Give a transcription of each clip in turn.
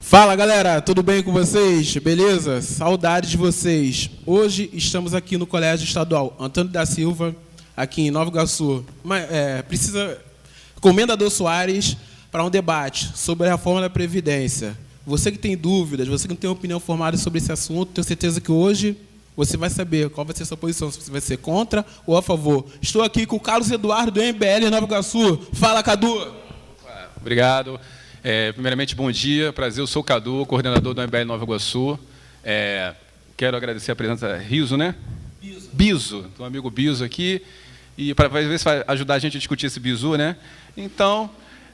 Fala, galera, tudo bem com vocês? Beleza? Saudades de vocês. Hoje estamos aqui no Colégio Estadual Antônio da Silva, aqui em Nova Iguaçu. Comendador Soares, para um debate sobre a reforma da Previdência. Você que tem dúvidas, você que não tem opinião formada sobre esse assunto, tenho certeza que hoje você vai saber qual vai ser a sua posição, se você vai ser contra ou a favor. Estou aqui com o Carlos Eduardo, do MBL Nova Iguaçu. Fala, Cadu! Obrigado. Primeiramente, bom dia. Prazer, eu sou o Cadu, coordenador do MBL Nova Iguaçu. Quero agradecer a presença Riso, né? Biso, do amigo Biso aqui. E para ver se vai ajudar a gente a discutir esse bizu, né? Então,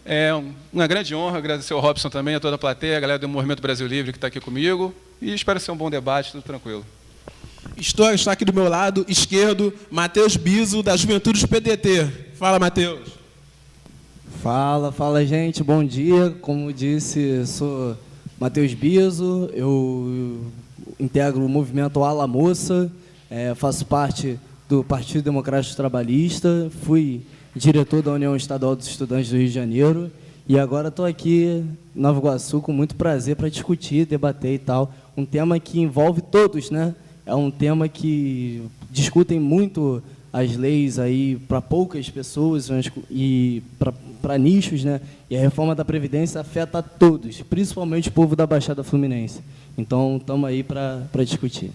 é uma grande honra agradecer ao Robson também, a toda a plateia, a galera do Movimento Brasil Livre que está aqui comigo. E espero ser um bom debate, tudo tranquilo. Está aqui do meu lado esquerdo, Matheus Biso, da Juventude do PDT. Fala, Matheus. Fala, gente, bom dia. Como disse, sou Matheus Biso, eu integro o movimento Ala Moça, faço parte do Partido Democrático Trabalhista, fui diretor da União Estadual dos Estudantes do Rio de Janeiro e agora estou aqui em Nova Iguaçu com muito prazer para discutir, debater e tal. Um tema que envolve todos, né? É um tema que discutem muito as leis aí para poucas pessoas e para nichos, né? E a reforma da Previdência afeta a todos, principalmente o povo da Baixada Fluminense. Então, estamos aí para discutir.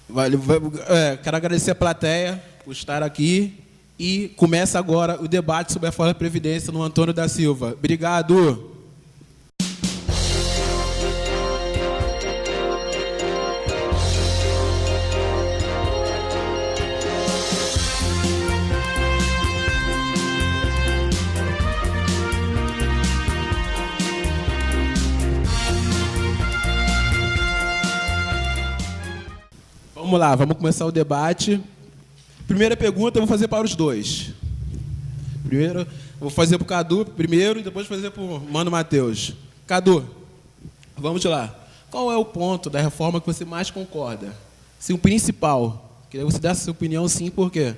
Valeu. Quero agradecer a plateia por estar aqui e começa agora o debate sobre a reforma da Previdência no Antônio da Silva. Obrigado. Vamos lá, vamos começar o debate. Primeira pergunta eu vou fazer para os dois. Primeiro, vou fazer para o Cadu primeiro e depois fazer para o Mano Matheus. Cadu, vamos lá. Qual é o ponto da reforma que você mais concorda? Sim, o principal. Queria que você desse a sua opinião, sim, por quê?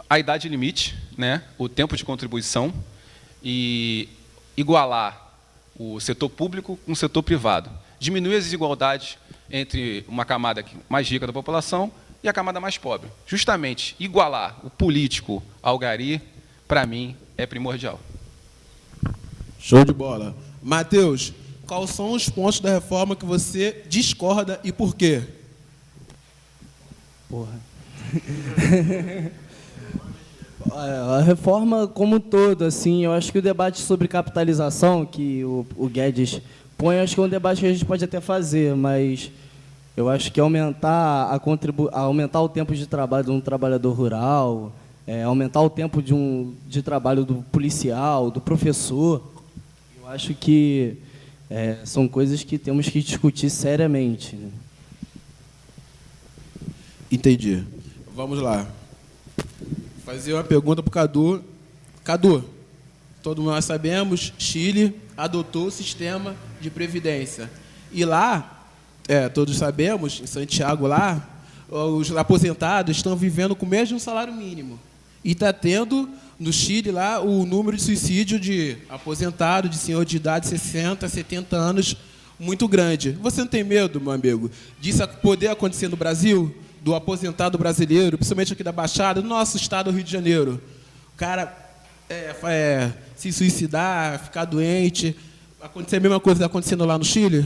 A idade limite, né? O tempo de contribuição e igualar o setor público com o setor privado. Diminuir as desigualdades entre uma camada mais rica da população e a camada mais pobre. Justamente, igualar o político ao gari, para mim, é primordial. Show de bola. Matheus, quais são os pontos da reforma que você discorda e por quê? A reforma como um todo, assim, eu acho que o debate sobre capitalização que o Guedes põe, acho que é um debate que a gente pode até fazer, mas eu acho que aumentar o tempo de trabalho de um trabalhador rural, aumentar o tempo de trabalho do policial, do professor, eu acho que são coisas que temos que discutir seriamente, né? Entendi. Vamos lá. Vou fazer uma pergunta para o Cadu. Cadu, todos nós sabemos, Chile adotou o sistema de previdência. E lá, todos sabemos, em Santiago lá, os aposentados estão vivendo com o mesmo salário mínimo. E está tendo, no Chile, lá, o número de suicídio de aposentado, de senhor de idade de 60, 70 anos, muito grande. Você não tem medo, meu amigo, disso poder acontecer no Brasil? Do aposentado brasileiro, principalmente aqui da Baixada, do nosso estado do Rio de Janeiro. O cara se suicidar, ficar doente, acontecer a mesma coisa que está acontecendo lá no Chile?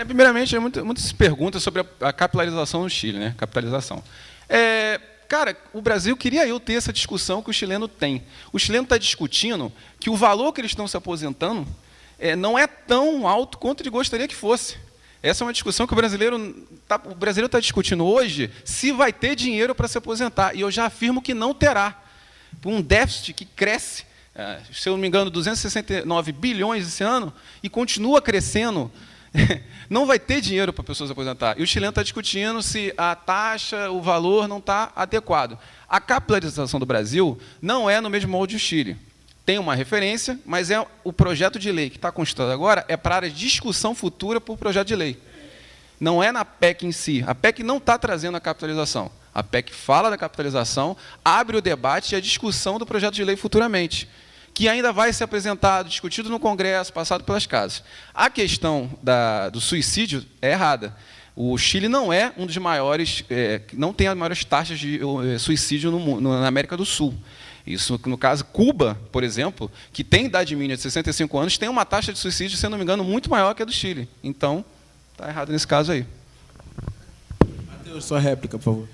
Primeiramente, muitas se perguntam sobre a capitalização no Chile, né? Capitalização. Cara, o Brasil queria ter essa discussão que o chileno tem. O chileno está discutindo que o valor que eles estão se aposentando não é tão alto quanto ele gostaria que fosse. Essa é uma discussão que o brasileiro está discutindo hoje, se vai ter dinheiro para se aposentar. E eu já afirmo que não terá. Por um déficit que cresce, se eu não me engano, 269 bilhões esse ano, e continua crescendo, não vai ter dinheiro para pessoas se aposentar. E o chileno está discutindo se a taxa, o valor não está adequado. A capitalização do Brasil não é no mesmo molde do Chile. Tem uma referência, mas o projeto de lei que está constituído agora é para a área de discussão futura por projeto de lei. Não é na PEC em si. A PEC não está trazendo a capitalização. A PEC fala da capitalização, abre o debate e a discussão do projeto de lei futuramente, que ainda vai ser apresentado, discutido no Congresso, passado pelas casas. A questão do suicídio é errada. O Chile não é um dos maiores, não tem as maiores taxas de suicídio na América do Sul. Isso, no caso, Cuba, por exemplo, que tem idade mínima de 65 anos, tem uma taxa de suicídio, se não me engano, muito maior que a do Chile. Então, está errado nesse caso aí. Matheus, sua réplica, por favor.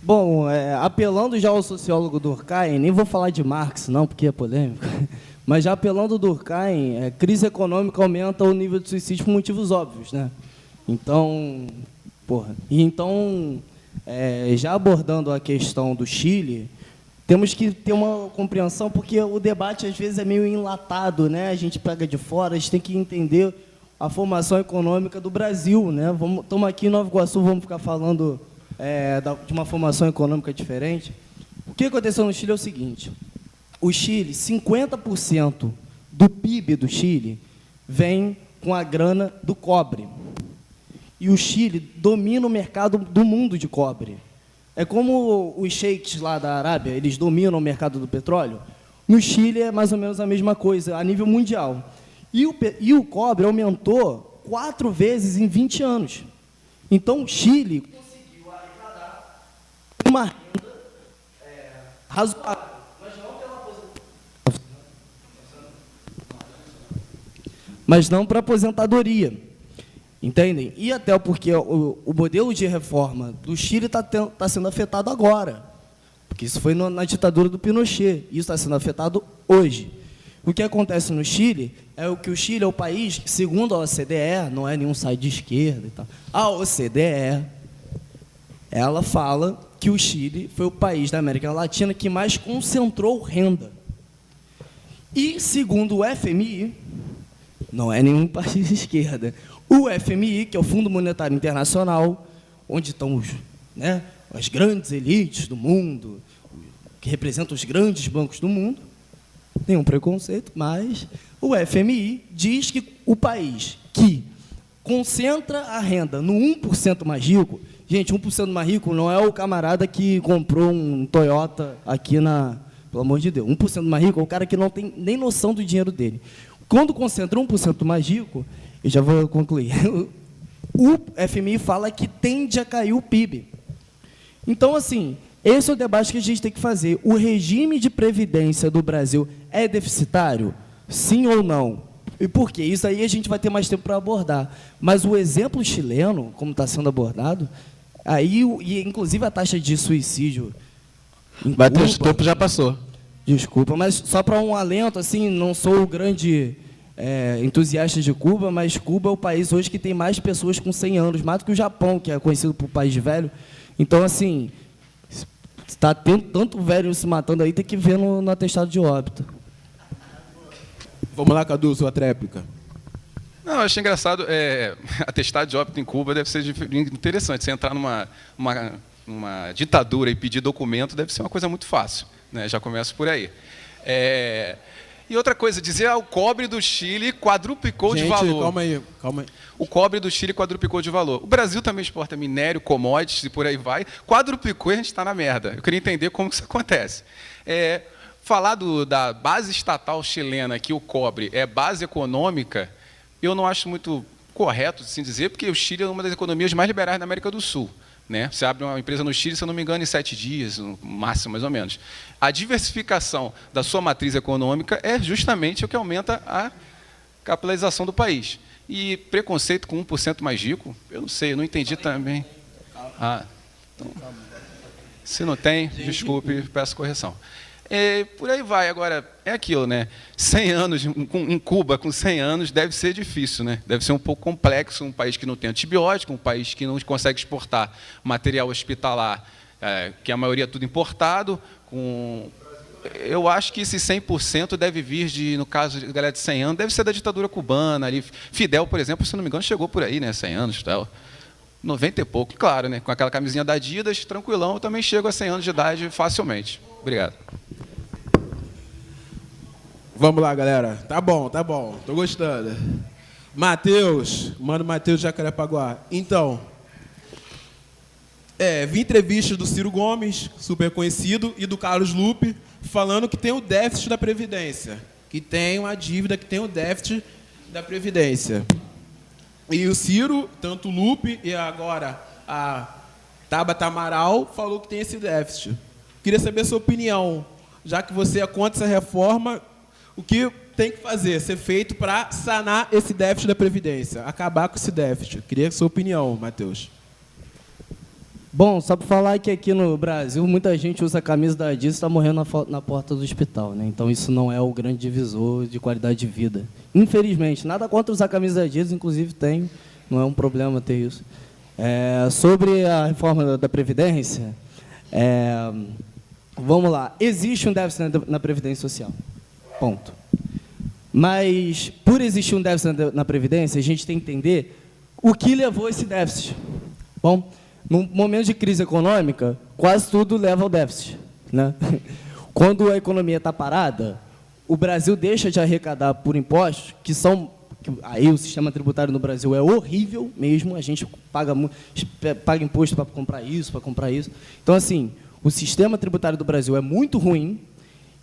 Bom, apelando já ao sociólogo Durkheim, nem vou falar de Marx, não, porque é polêmico, mas já apelando ao Durkheim, crise econômica aumenta o nível de suicídio por motivos óbvios, né? Então, já abordando a questão do Chile, temos que ter uma compreensão, porque o debate, às vezes, é meio enlatado, né? A gente pega de fora, a gente tem que entender a formação econômica do Brasil, né? Estamos aqui em Nova Iguaçu, vamos ficar falando de uma formação econômica diferente. O que aconteceu no Chile é o seguinte: o Chile, 50% do PIB do Chile vem com a grana do cobre. E o Chile domina o mercado do mundo de cobre. É como os sheiks lá da Arábia, eles dominam o mercado do petróleo. No Chile é mais ou menos a mesma coisa, a nível mundial. E o cobre aumentou 4 vezes em 20 anos. Então, o Chile conseguiu arrecadar uma renda razoável, mas não para aposentadoria. Entendem? E até porque o modelo de reforma do Chile está sendo afetado agora. Porque isso foi na ditadura do Pinochet. E isso está sendo afetado hoje. O que acontece no Chile é que o Chile é o país que, segundo a OCDE, não é nenhum site de esquerda e tal, a OCDE, ela fala que o Chile foi o país da América Latina que mais concentrou renda. E, segundo o FMI, não é nenhum país de esquerda, o FMI, que é o Fundo Monetário Internacional, onde estão as grandes elites do mundo, que representam os grandes bancos do mundo, nenhum preconceito, mas o FMI diz que o país que concentra a renda no 1% mais rico, gente, 1% mais rico não é o camarada que comprou um Toyota aqui pelo amor de Deus, 1% mais rico é o cara que não tem nem noção do dinheiro dele. Quando concentra 1% mais rico, eu já vou concluir, o FMI fala que tende a cair o PIB. Então, assim, esse é o debate que a gente tem que fazer. O regime de previdência do Brasil é deficitário? Sim ou não? E por quê? Isso aí a gente vai ter mais tempo para abordar. Mas o exemplo chileno, como está sendo abordado, e inclusive a taxa de suicídio... Matheus, o tempo já passou. Desculpa, mas só para um alento, assim, não sou o grande entusiasta de Cuba, mas Cuba é o país hoje que tem mais pessoas com 100 anos, mais do que o Japão, que é conhecido por país velho. Então, assim, está tendo tanto velho se matando aí, tem que ver no atestado de óbito. Vamos lá, Cadu, sua tréplica. Não, eu achei engraçado. Atestado de óbito em Cuba deve ser interessante. Você entrar numa ditadura e pedir documento deve ser uma coisa muito fácil, né? Já começo por aí. E outra coisa, dizer o cobre do Chile quadruplicou de valor. Calma aí. O cobre do Chile quadruplicou de valor. O Brasil também exporta minério, commodities e por aí vai. Quadruplicou e a gente está na merda. Eu queria entender como isso acontece. Falar da base estatal chilena, que o cobre é base econômica, eu não acho muito correto assim dizer, porque o Chile é uma das economias mais liberais da América do Sul. Né? Você abre uma empresa no Chile, se eu não me engano, em 7 dias, no máximo, mais ou menos. A diversificação da sua matriz econômica é justamente o que aumenta a capitalização do país. E preconceito com 1% mais rico, eu não sei, eu não entendi também. Então, se não tem, desculpe, peço correção. Por aí vai. Agora, é aquilo, né? 100 anos, em Cuba, com 100 anos, deve ser difícil, né? Deve ser um pouco complexo, um país que não tem antibiótico, um país que não consegue exportar material hospitalar, que a maioria é tudo importado. Eu acho que esse 100% deve vir, no caso da galera de 100 anos, deve ser da ditadura cubana. Ali. Fidel, por exemplo, se não me engano, chegou por aí, né? 100 anos, tal. 90 e pouco, claro, né? Com aquela camisinha da Adidas, tranquilão, eu também chego a 100 anos de idade facilmente. Obrigado. Vamos lá, galera. Tá bom. Tô gostando. Matheus, mano Matheus de Jacarepaguá. Então, vi entrevistas do Ciro Gomes, super conhecido, e do Carlos Lupe, falando que tem o déficit da Previdência. que tem uma dívida, que tem o déficit da Previdência. E o Ciro, tanto o Lupe e agora a Tabata Amaral, falou que tem esse déficit. Queria saber a sua opinião, já que você é contra essa reforma, o que tem que fazer, ser feito para sanar esse déficit da Previdência, acabar com esse déficit. Queria a sua opinião, Matheus. Bom, só para falar que aqui no Brasil, muita gente usa a camisa da Adidas e está morrendo na porta do hospital, né? Então, isso não é o grande divisor de qualidade de vida. Infelizmente, nada contra usar a camisa da Adidas, inclusive tenho, não é um problema ter isso. Sobre a reforma da Previdência, vamos lá, existe um déficit na Previdência Social, ponto. Mas, por existir um déficit na Previdência, a gente tem que entender o que levou a esse déficit. Bom, num momento de crise econômica, quase tudo leva ao déficit, né? Quando a economia está parada, o Brasil deixa de arrecadar por impostos, aí o sistema tributário no Brasil é horrível mesmo, a gente paga imposto para comprar isso, para comprar isso. Então, assim, o sistema tributário do Brasil é muito ruim,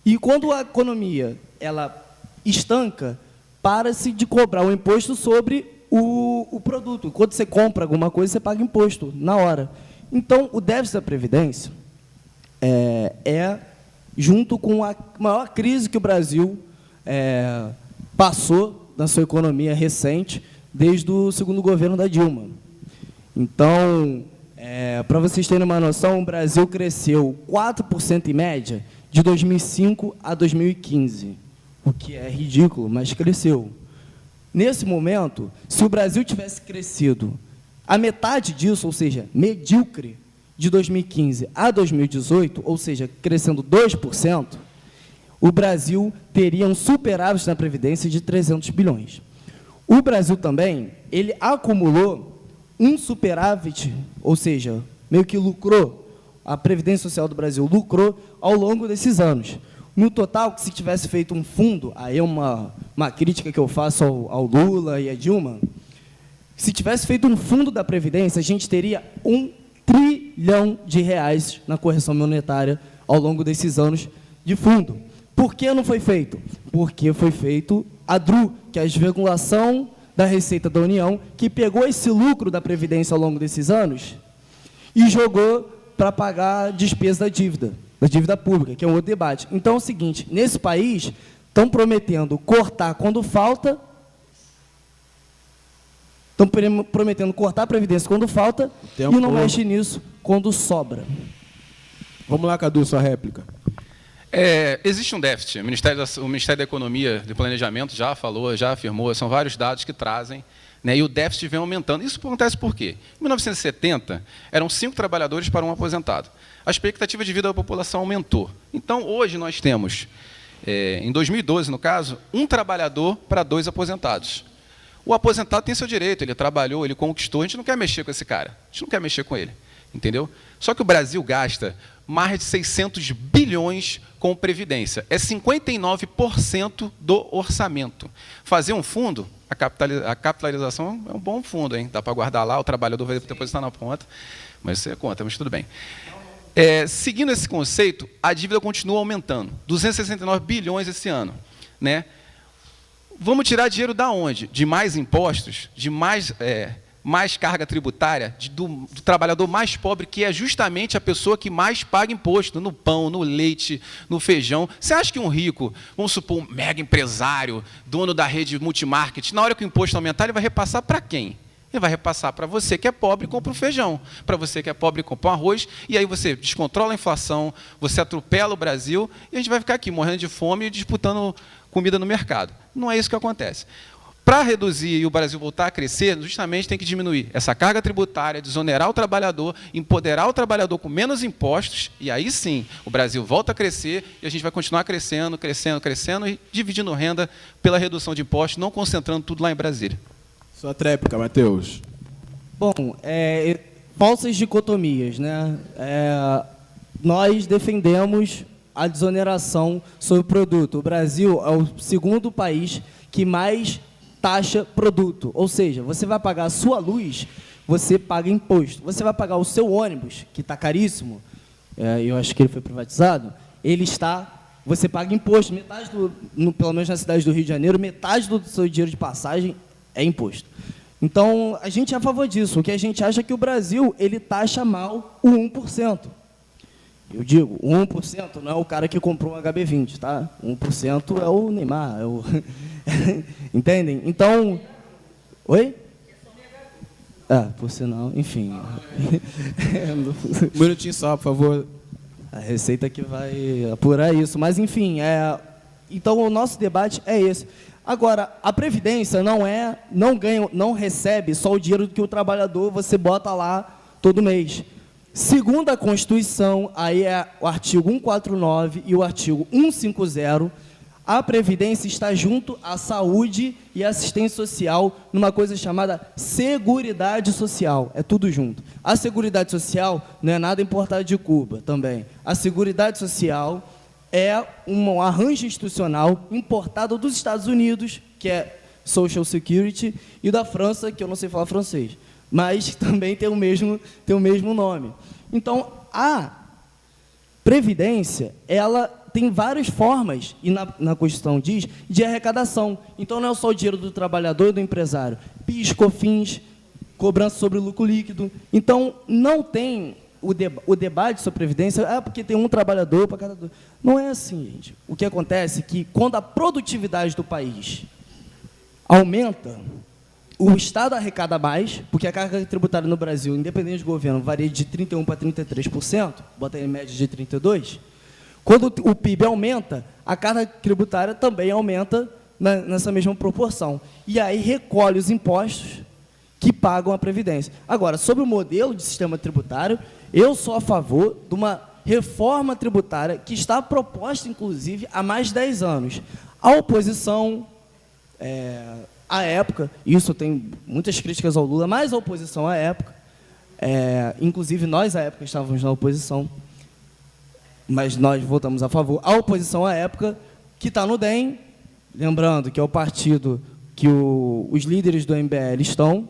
e quando a economia ela estanca, para-se de cobrar o imposto sobre o produto. Quando você compra alguma coisa, você paga imposto na hora. Então, o déficit da Previdência junto com a maior crise que o Brasil passou na sua economia recente, desde o segundo governo da Dilma. Então, para vocês terem uma noção, o Brasil cresceu 4% em média de 2005 a 2015, o que é ridículo, mas cresceu. Nesse momento, se o Brasil tivesse crescido a metade disso, ou seja, medíocre, de 2015 a 2018, ou seja, crescendo 2%, o Brasil teria um superávit na Previdência de 300 bilhões. O Brasil também, ele acumulou um superávit, ou seja, meio que lucrou, a Previdência Social do Brasil lucrou ao longo desses anos. No total, se tivesse feito um fundo, aí é uma crítica que eu faço ao Lula e à Dilma, se tivesse feito um fundo da Previdência, a gente teria R$ 1 trilhão na correção monetária ao longo desses anos de fundo. Por que não foi feito? Porque foi feito a DRU, que é a desregulação da Receita da União, que pegou esse lucro da Previdência ao longo desses anos e jogou para pagar a despesa da dívida pública, que é um outro debate. Então, é o seguinte, nesse país, estão prometendo cortar quando falta, estão prometendo cortar a Previdência quando falta e não mexe nisso quando sobra. Vamos lá, Cadu, sua réplica. Existe um déficit. O Ministério da Economia e Planejamento já falou, já afirmou, são vários dados que trazem, né, e o déficit vem aumentando. Isso acontece por quê? Em 1970, eram 5 trabalhadores para um aposentado. A expectativa de vida da população aumentou. Então, hoje nós temos, em 2012, no caso, 1 trabalhador para 2 aposentados. O aposentado tem seu direito, ele trabalhou, ele conquistou, a gente não quer mexer com esse cara, a gente não quer mexer com ele, entendeu? Só que o Brasil gasta mais de 600 bilhões com previdência, é 59% do orçamento. Fazer um fundo, a capitalização é um bom fundo, hein? Dá para guardar lá, o trabalhador vai depositar na ponta, mas isso é conta, mas tudo bem. Seguindo esse conceito, a dívida continua aumentando, 269 bilhões esse ano, né? Vamos tirar dinheiro da onde? De mais impostos, de mais carga tributária, do trabalhador mais pobre, que é justamente a pessoa que mais paga imposto, no pão, no leite, no feijão. Você acha que um rico, vamos supor, um mega empresário, dono da rede multimarket, na hora que o imposto aumentar, ele vai repassar para quem? Ele vai repassar para você que é pobre e compra um feijão, para você que é pobre e compra um arroz, e aí você descontrola a inflação, você atropela o Brasil, e a gente vai ficar aqui morrendo de fome e disputando comida no mercado. Não é isso que acontece. Para reduzir e o Brasil voltar a crescer, justamente tem que diminuir essa carga tributária, desonerar o trabalhador, empoderar o trabalhador com menos impostos, e aí sim o Brasil volta a crescer e a gente vai continuar crescendo, crescendo, crescendo e dividindo renda pela redução de impostos, não concentrando tudo lá em Brasília. Sua tréplica, Matheus. Bom, falsas dicotomias, né? Nós defendemos a desoneração sobre o produto. O Brasil é o segundo país que mais taxa produto, ou seja, você vai pagar a sua luz, você paga imposto. Você vai pagar o seu ônibus, que está caríssimo, eu acho que ele foi privatizado, você paga imposto. Metade pelo menos na cidade do Rio de Janeiro, metade do seu dinheiro de passagem é imposto. Então, a gente é a favor disso. O que a gente acha é que o Brasil, ele taxa mal o 1%. Eu digo, o 1% não é o cara que comprou um HB20, tá? 1% é o Neymar, é o... Entendem? Então... Oi? Por sinal, enfim. Um minutinho só, por favor. A Receita que vai apurar isso. Mas, enfim, então o nosso debate é esse. Agora, a Previdência não recebe só o dinheiro que o trabalhador você bota lá todo mês. Segundo a Constituição, aí é o artigo 149 e o artigo 150, a Previdência está junto à saúde e assistência social numa coisa chamada Seguridade Social. É tudo junto. A Seguridade Social não é nada importado de Cuba também. A Seguridade Social é um arranjo institucional importado dos Estados Unidos, que é Social Security, e da França, que eu não sei falar francês, mas também tem o mesmo nome. Então, a Previdência, ela tem várias formas, e na Constituição diz, de arrecadação. Então, não é só o dinheiro do trabalhador e do empresário. PIS, COFINS, cobrança sobre lucro líquido. Então, não tem o debate sobre Previdência, porque tem um trabalhador para cada dois. Não é assim, gente. O que acontece é que, quando a produtividade do país aumenta, o Estado arrecada mais, porque a carga tributária no Brasil, independente do governo, varia de 31% para 33%, bota em média de 32%. Quando o PIB aumenta, a carga tributária também aumenta nessa mesma proporção. E aí recolhe os impostos que pagam a Previdência. Agora, sobre o modelo de sistema tributário, eu sou a favor de uma reforma tributária que está proposta, inclusive, há mais de 10 anos. A oposição, à época, isso tem muitas críticas ao Lula, mas a oposição à época, inclusive nós, à época, estávamos na oposição, mas nós votamos a favor. A oposição à época, que está no DEM, lembrando que é o partido que os líderes do MBL estão,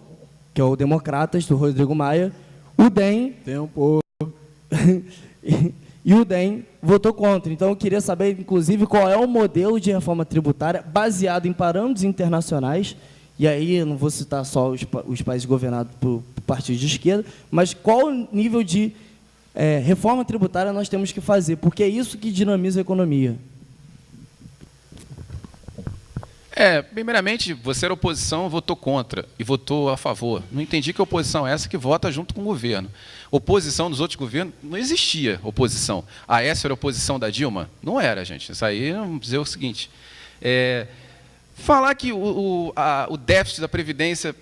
que é o Democratas, do Rodrigo Maia, o DEM... Tempo. E o DEM votou contra. Então, eu queria saber, inclusive, qual é o modelo de reforma tributária baseado em parâmetros internacionais, e aí eu não vou citar só os países governados por partidos de esquerda, mas qual o nível de reforma tributária nós temos que fazer, porque é isso que dinamiza a economia. Primeiramente, você era oposição, votou contra e votou a favor. Não entendi que oposição é essa que vota junto com o governo. Oposição nos outros governos, não existia oposição. A essa era a oposição da Dilma? Não era, gente. Isso aí, vamos dizer o seguinte, falar que o déficit da Previdência,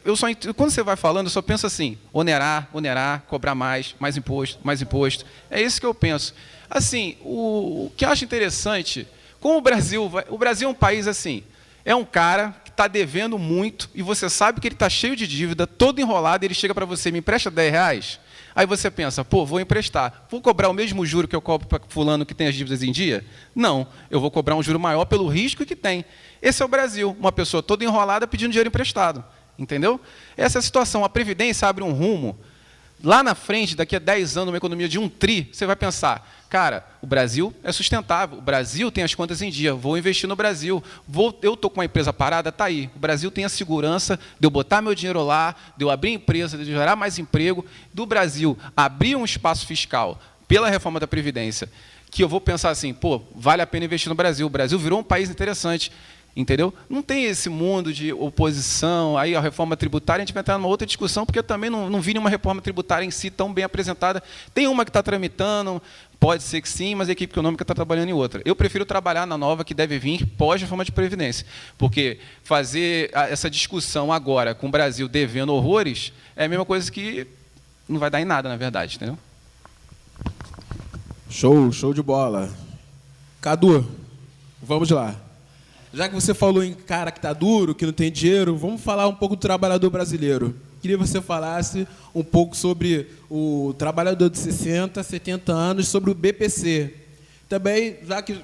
quando você vai falando, eu só penso assim, onerar, cobrar mais imposto. É isso que eu penso. Assim, o que eu acho interessante, como o Brasil é um país assim, é um cara que está devendo muito e você sabe que ele está cheio de dívida, todo enrolado, e ele chega para você, me empresta R$10, aí você pensa, vou emprestar, vou cobrar o mesmo juro que eu cobro para fulano que tem as dívidas em dia? Não, eu vou cobrar um juro maior pelo risco que tem. Esse é o Brasil, uma pessoa toda enrolada pedindo dinheiro emprestado, entendeu? Essa é a situação, a Previdência abre um rumo, lá na frente, daqui a 10 anos, uma economia de 1 tri, você vai pensar, cara, o Brasil é sustentável, o Brasil tem as contas em dia, vou investir no Brasil, eu estou com uma empresa parada, está aí, o Brasil tem a segurança de eu botar meu dinheiro lá, de eu abrir empresa, de eu gerar mais emprego, do Brasil abrir um espaço fiscal pela reforma da Previdência, que eu vou pensar assim, vale a pena investir no Brasil, o Brasil virou um país interessante, entendeu? Não tem esse mundo de oposição, aí a reforma tributária, a gente vai entrar numa outra discussão, porque eu também não vi nenhuma reforma tributária em si tão bem apresentada. Tem uma que está tramitando, pode ser que sim, mas a equipe econômica está trabalhando em outra. Eu prefiro trabalhar na nova que deve vir pós-reforma de Previdência, porque fazer essa discussão agora com o Brasil devendo horrores é a mesma coisa que não vai dar em nada, na verdade, entendeu? Show de bola. Cadu, vamos lá. Já que você falou em cara que está duro, que não tem dinheiro, vamos falar um pouco do trabalhador brasileiro. Queria que você falasse um pouco sobre o trabalhador de 60, 70 anos, sobre o BPC. Também, já que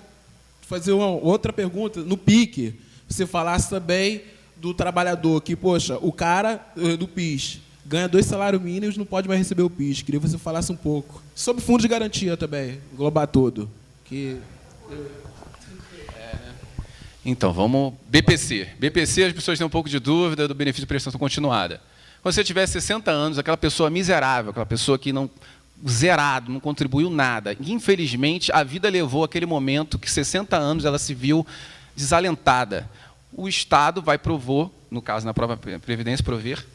fazer uma outra pergunta, no PIC, você falasse também do trabalhador que, poxa, o cara do PIS ganha 2 salários mínimos, não pode mais receber o PIS. Queria que você falasse um pouco. Sobre fundo de garantia também, englobar tudo. Então, vamos... BPC. BPC, as pessoas têm um pouco de dúvida do benefício de prestação continuada. Quando você tiver 60 anos, aquela pessoa miserável, aquela pessoa que não... zerado, não contribuiu nada. Infelizmente, a vida levou aquele momento que 60 anos ela se viu desalentada. O Estado vai prover, no caso, na própria Previdência, prover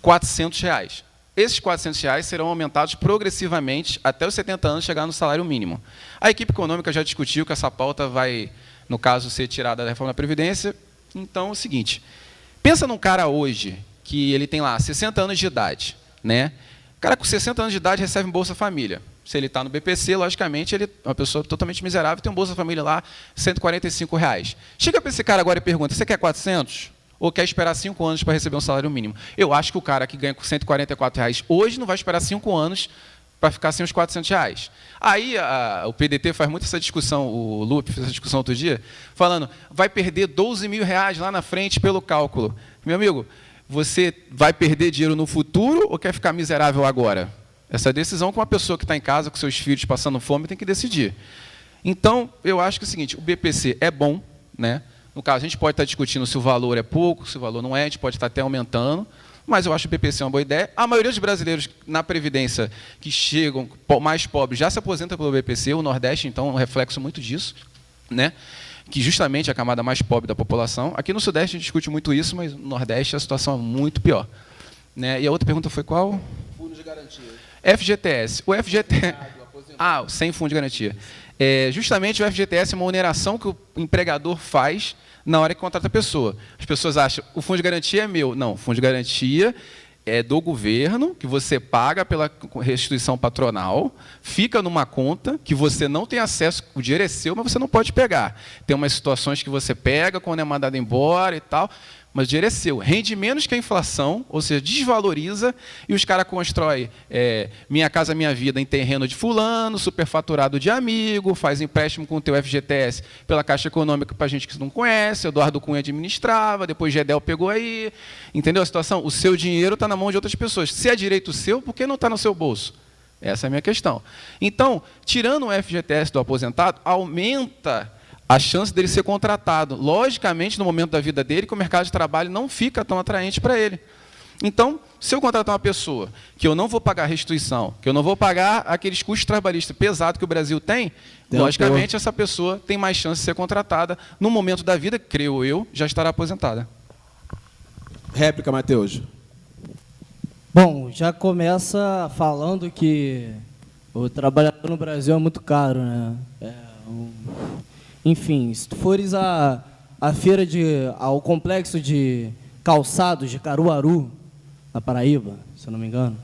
R$400. Esses R$400 serão aumentados progressivamente até os 70 anos chegar no salário mínimo. A equipe econômica já discutiu que essa pauta vai, no caso, ser tirada da reforma da Previdência. Então, é o seguinte, pensa num cara hoje, que ele tem lá 60 anos de idade, né? O cara com 60 anos de idade recebe um Bolsa Família. Se ele está no BPC, logicamente, ele é uma pessoa totalmente miserável, tem um Bolsa Família lá, R$145. Chega para esse cara agora e pergunta, você quer 400? Ou quer esperar 5 anos para receber um salário mínimo? Eu acho que o cara que ganha com R$144 hoje não vai esperar 5 anos para ficar sem os R$400. Aí o PDT faz muito essa discussão, o Lupe fez essa discussão outro dia, falando, vai perder R$12 mil lá na frente pelo cálculo. Meu amigo, você vai perder dinheiro no futuro ou quer ficar miserável agora? Essa decisão que uma pessoa que está em casa com seus filhos passando fome tem que decidir. Então, eu acho que é o seguinte, o BPC é bom, né? No caso, a gente pode estar discutindo se o valor é pouco, se o valor não é, a gente pode estar até aumentando, mas eu acho que o BPC é uma boa ideia. A maioria dos brasileiros na Previdência que chegam mais pobres já se aposenta pelo BPC, o Nordeste, então, é um reflexo muito disso, né? Que justamente é a camada mais pobre da população. Aqui no Sudeste a gente discute muito isso, mas no Nordeste a situação é muito pior. Né? E a outra pergunta foi qual? Fundo de garantia. FGTS. O FGTS... sem fundo de garantia. Justamente o FGTS é uma oneração que o empregador faz na hora que contrata a pessoa. As pessoas acham, o fundo de garantia é meu. Não, o fundo de garantia é do governo, que você paga pela restituição patronal, fica numa conta que você não tem acesso, o dinheiro é seu, mas você não pode pegar. Tem umas situações que você pega quando é mandado embora e tal, mas o dinheiro é seu. Rende menos que a inflação, ou seja, desvaloriza, e os caras constroem Minha Casa Minha Vida em terreno de fulano, superfaturado de amigo, faz empréstimo com o teu FGTS pela Caixa Econômica para gente que não conhece, Eduardo Cunha administrava, depois Gedel pegou aí. Entendeu a situação? O seu dinheiro está na mão de outras pessoas. Se é direito seu, por que não está no seu bolso? Essa é a minha questão. Então, tirando o FGTS do aposentado, aumenta a chance dele ser contratado. Logicamente, no momento da vida dele, que o mercado de trabalho não fica tão atraente para ele. Então, se eu contratar uma pessoa que eu não vou pagar restituição, que eu não vou pagar aqueles custos trabalhistas pesados que o Brasil tem, logicamente, essa pessoa tem mais chance de ser contratada. No momento da vida, creio eu, já estará aposentada. Réplica, Matheus. Bom, já começa falando que o trabalhador no Brasil é muito caro, né? Enfim, se tu fores à feira ao complexo de calçados de Caruaru, na Paraíba, se eu não me engano,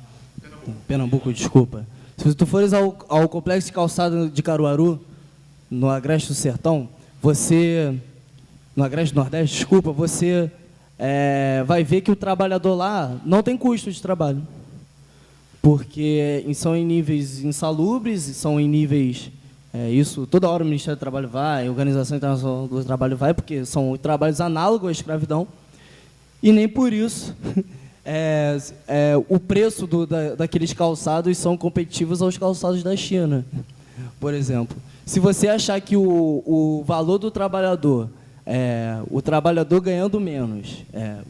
Pernambuco, desculpa. Se tu fores ao complexo de calçado de Caruaru, no Agreste do Sertão, no Agreste do Nordeste, desculpa, você vai ver que o trabalhador lá não tem custo de trabalho, porque são em níveis insalubres, são em níveis... isso, toda hora o Ministério do Trabalho vai, a Organização Internacional do Trabalho vai, porque são trabalhos análogos à escravidão, e nem por isso o preço daqueles calçados são competitivos aos calçados da China, por exemplo. Se você achar que o valor do trabalhador, o trabalhador ganhando menos,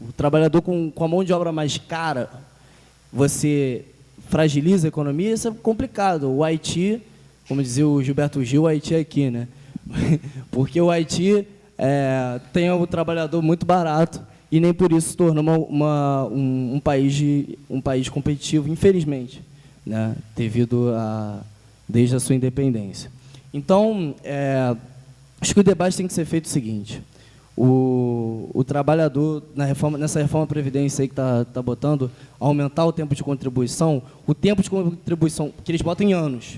o trabalhador com a mão de obra mais cara, você fragiliza a economia, isso é complicado. O Haiti... Como dizia o Gilberto Gil, o Haiti é aqui, né? Porque o Haiti tem o trabalhador muito barato e nem por isso se tornou um país competitivo, infelizmente, né? Desde a sua independência. Então, acho que o debate tem que ser feito o seguinte: o trabalhador, nessa reforma da Previdência aí que está botando, aumentar o tempo de contribuição, que eles botam em anos.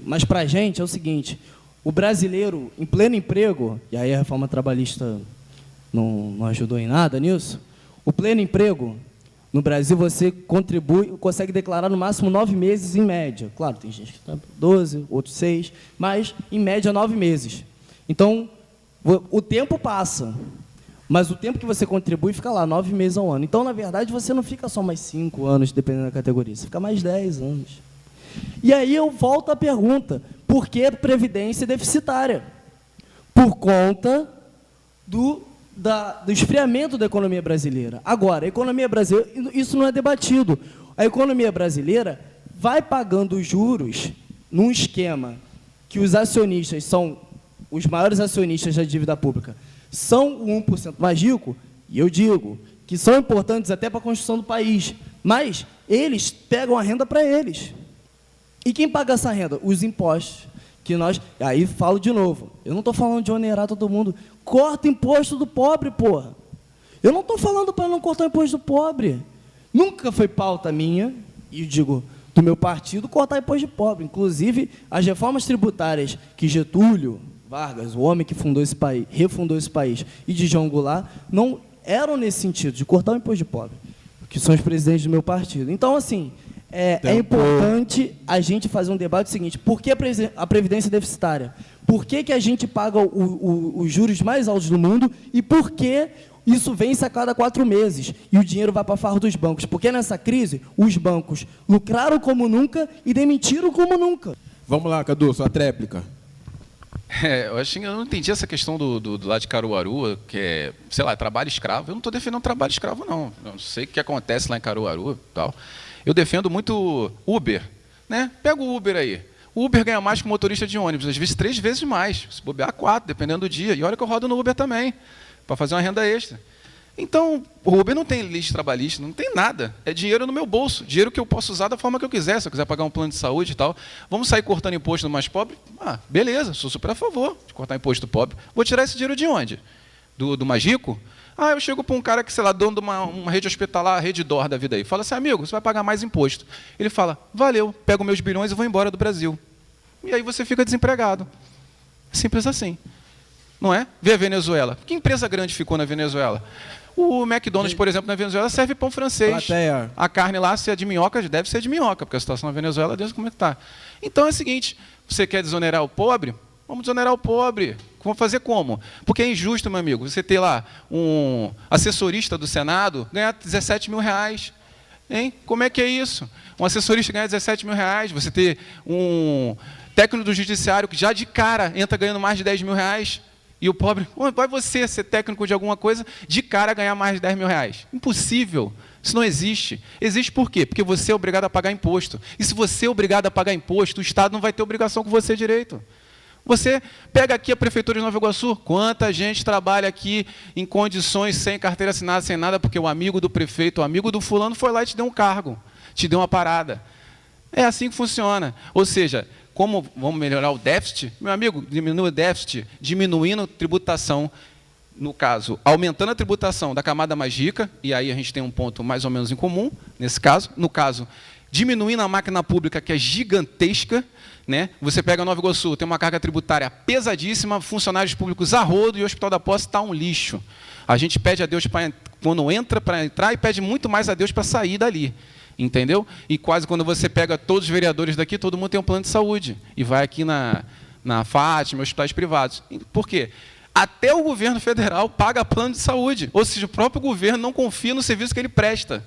Mas para a gente é o seguinte, o brasileiro em pleno emprego, e aí a reforma trabalhista não ajudou em nada nisso, o pleno emprego, no Brasil você consegue declarar no máximo 9 meses em média. Claro, tem gente que está 12, outros 6, mas em média 9 meses. Então, o tempo passa, mas o tempo que você contribui fica lá, 9 meses ao ano. Então, na verdade, você não fica só mais 5 anos, dependendo da categoria, você fica mais 10 anos. E aí eu volto à pergunta, por que Previdência deficitária? por conta do esfriamento da economia brasileira. Agora, a economia brasileira, isso não é debatido. A economia brasileira vai pagando juros num esquema que os acionistas são, os maiores acionistas da dívida pública, são o 1% mais rico, e eu digo que são importantes até para a construção do país, mas eles pegam a renda para eles. E quem paga essa renda? Os impostos. Que nós, aí falo de novo, eu não estou falando de onerar todo mundo, corta imposto do pobre, porra. Eu não estou falando para não cortar o imposto do pobre. Nunca foi pauta minha, e eu digo, do meu partido, cortar imposto de pobre. Inclusive, as reformas tributárias que Getúlio Vargas, o homem que fundou esse país, refundou esse país, e de João Goulart, não eram nesse sentido, de cortar o imposto de pobre, que são os presidentes do meu partido. Então, assim, é importante a gente fazer um debate seguinte: por que a Previdência deficitária? Por que a gente paga os juros mais altos do mundo e por que isso vence a cada 4 meses e o dinheiro vai para a farra dos bancos? Porque nessa crise, os bancos lucraram como nunca e demitiram como nunca. Vamos lá, Cadu, sua tréplica. Eu não entendi essa questão do lado de Caruaru, que é, sei lá, trabalho escravo. Eu não estou defendendo trabalho escravo, não. Eu não sei o que acontece lá em Caruaru e tal. Eu defendo muito Uber, né? Pega o Uber aí. O Uber ganha mais que o motorista de ônibus, às vezes 3 vezes mais, se bobear 4, dependendo do dia. E olha que eu rodo no Uber também, para fazer uma renda extra. Então, o Uber não tem lista trabalhista, não tem nada. É dinheiro no meu bolso, dinheiro que eu posso usar da forma que eu quiser, se eu quiser pagar um plano de saúde e tal. Vamos sair cortando imposto do mais pobre? Ah, beleza, sou super a favor de cortar imposto do pobre. Vou tirar esse dinheiro de onde? Do mais rico? Ah, eu chego para um cara que, sei lá, dono de uma rede hospitalar, rede DOR da vida aí. Fala assim, amigo, você vai pagar mais imposto. Ele fala, valeu, pego meus bilhões e vou embora do Brasil. E aí você fica desempregado. Simples assim. Não é? Vê a Venezuela. Que empresa grande ficou na Venezuela? O McDonald's, por exemplo, na Venezuela, serve pão francês. Plateia. A carne lá, se é de minhoca, deve ser de minhoca, porque a situação na Venezuela, Deus como é que está. Então é o seguinte, você quer desonerar o pobre? Vamos desonerar o pobre. Vamos fazer como? Porque é injusto, meu amigo, você ter lá um assessorista do Senado ganhar 17 mil reais. Hein? Como é que é isso? Um assessorista ganhar 17 mil reais, você ter um técnico do judiciário que já de cara entra ganhando mais de 10 mil reais, e o pobre, vai você ser técnico de alguma coisa, de cara ganhar mais de 10 mil reais. Impossível. Isso não existe. Existe por quê? Porque você é obrigado a pagar imposto. E se você é obrigado a pagar imposto, o Estado não vai ter obrigação com você direito. Você pega aqui a Prefeitura de Nova Iguaçu, quanta gente trabalha aqui em condições sem carteira assinada, sem nada, porque o amigo do prefeito, o amigo do fulano foi lá e te deu um cargo, te deu uma parada. É assim que funciona. Ou seja, como vamos melhorar o déficit? Meu amigo, diminui o déficit, diminuindo a tributação, no caso, aumentando a tributação da camada mais rica, e aí a gente tem um ponto mais ou menos em comum, nesse caso. No caso, diminuindo a máquina pública, que é gigantesca, né? Você pega Nova Iguaçu, tem uma carga tributária pesadíssima, funcionários públicos a rodo, e o Hospital da Posse está um lixo. A gente pede a Deus quando entra para entrar e pede muito mais a Deus para sair dali. Entendeu? E quase quando você pega todos os vereadores daqui, todo mundo tem um plano de saúde. E vai aqui na Fátima, hospitais privados. Por quê? Até o governo federal paga plano de saúde. Ou seja, o próprio governo não confia no serviço que ele presta.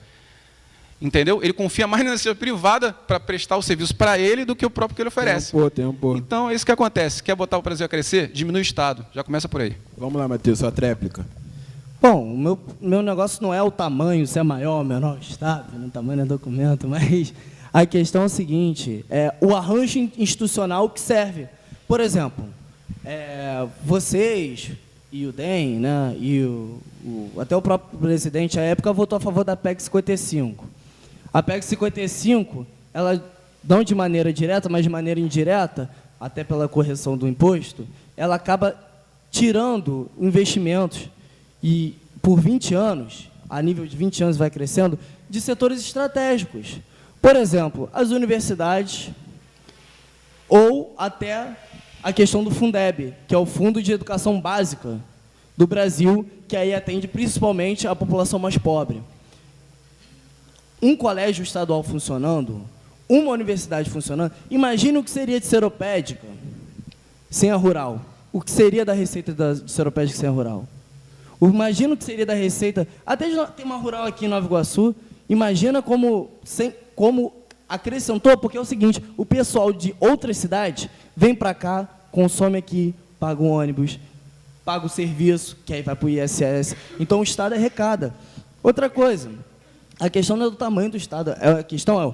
Entendeu? Ele confia mais na iniciativa privada para prestar o serviço para ele do que o próprio que ele oferece. Tempo. Então, é isso que acontece. Quer botar o Brasil a crescer? Diminui o Estado. Já começa por aí. Vamos lá, Matheus, sua tréplica. Bom, o meu negócio não é o tamanho, se é maior ou menor o Estado, o tamanho é documento, mas a questão é o seguinte, o arranjo institucional que serve. Por exemplo, vocês e o DEM, né, e até o próprio presidente, à época, votou a favor da PEC 55. A PEC 55, ela, não de maneira direta, mas de maneira indireta, até pela correção do imposto, ela acaba tirando investimentos e, por 20 anos, a nível de 20 anos vai crescendo, de setores estratégicos. Por exemplo, as universidades ou até a questão do Fundeb, que é o Fundo de Educação Básica do Brasil, que aí atende principalmente a população mais pobre. Um colégio estadual funcionando, uma universidade funcionando, imagine o que seria de Seropédica sem a rural. O que seria da receita de Seropédica sem a rural? Imagina o que seria da receita, até tem uma rural aqui em Nova Iguaçu, imagina como acrescentou, porque é o seguinte, o pessoal de outras cidades vem para cá, consome aqui, paga um ônibus, paga o serviço, que aí vai para o ISS. Então, o Estado arrecada. Outra coisa, a questão não é do tamanho do Estado, a questão é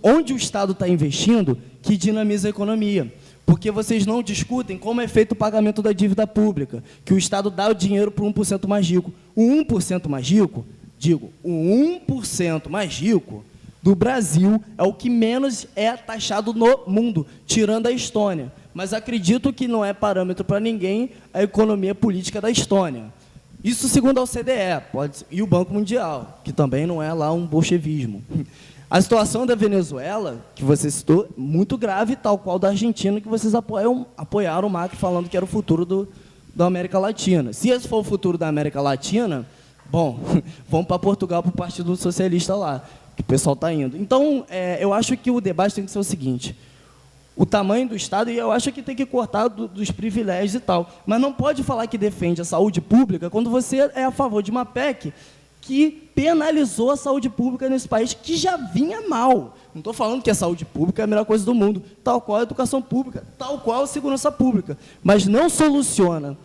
onde o Estado está investindo que dinamiza a economia. Porque vocês não discutem como é feito o pagamento da dívida pública, que o Estado dá o dinheiro para o 1% mais rico. O 1% mais rico, o 1% mais rico do Brasil é o que menos é taxado no mundo, tirando a Estônia. Mas acredito que não é parâmetro para ninguém a economia política da Estônia. Isso segundo a OCDE e o Banco Mundial, que também não é lá um bolchevismo. A situação da Venezuela, que você citou, muito grave, tal qual da Argentina, que vocês apoiaram o Macri falando que era o futuro da América Latina. Se esse for o futuro da América Latina, bom, vamos para Portugal, para o Partido Socialista lá, que o pessoal está indo. Então, eu acho que o debate tem que ser o seguinte: o tamanho do Estado, e eu acho que tem que cortar dos privilégios e tal, mas não pode falar que defende a saúde pública quando você é a favor de uma PEC que penalizou a saúde pública nesse país, que já vinha mal. Não estou falando que a saúde pública é a melhor coisa do mundo, tal qual a educação pública, tal qual a segurança pública, mas não soluciona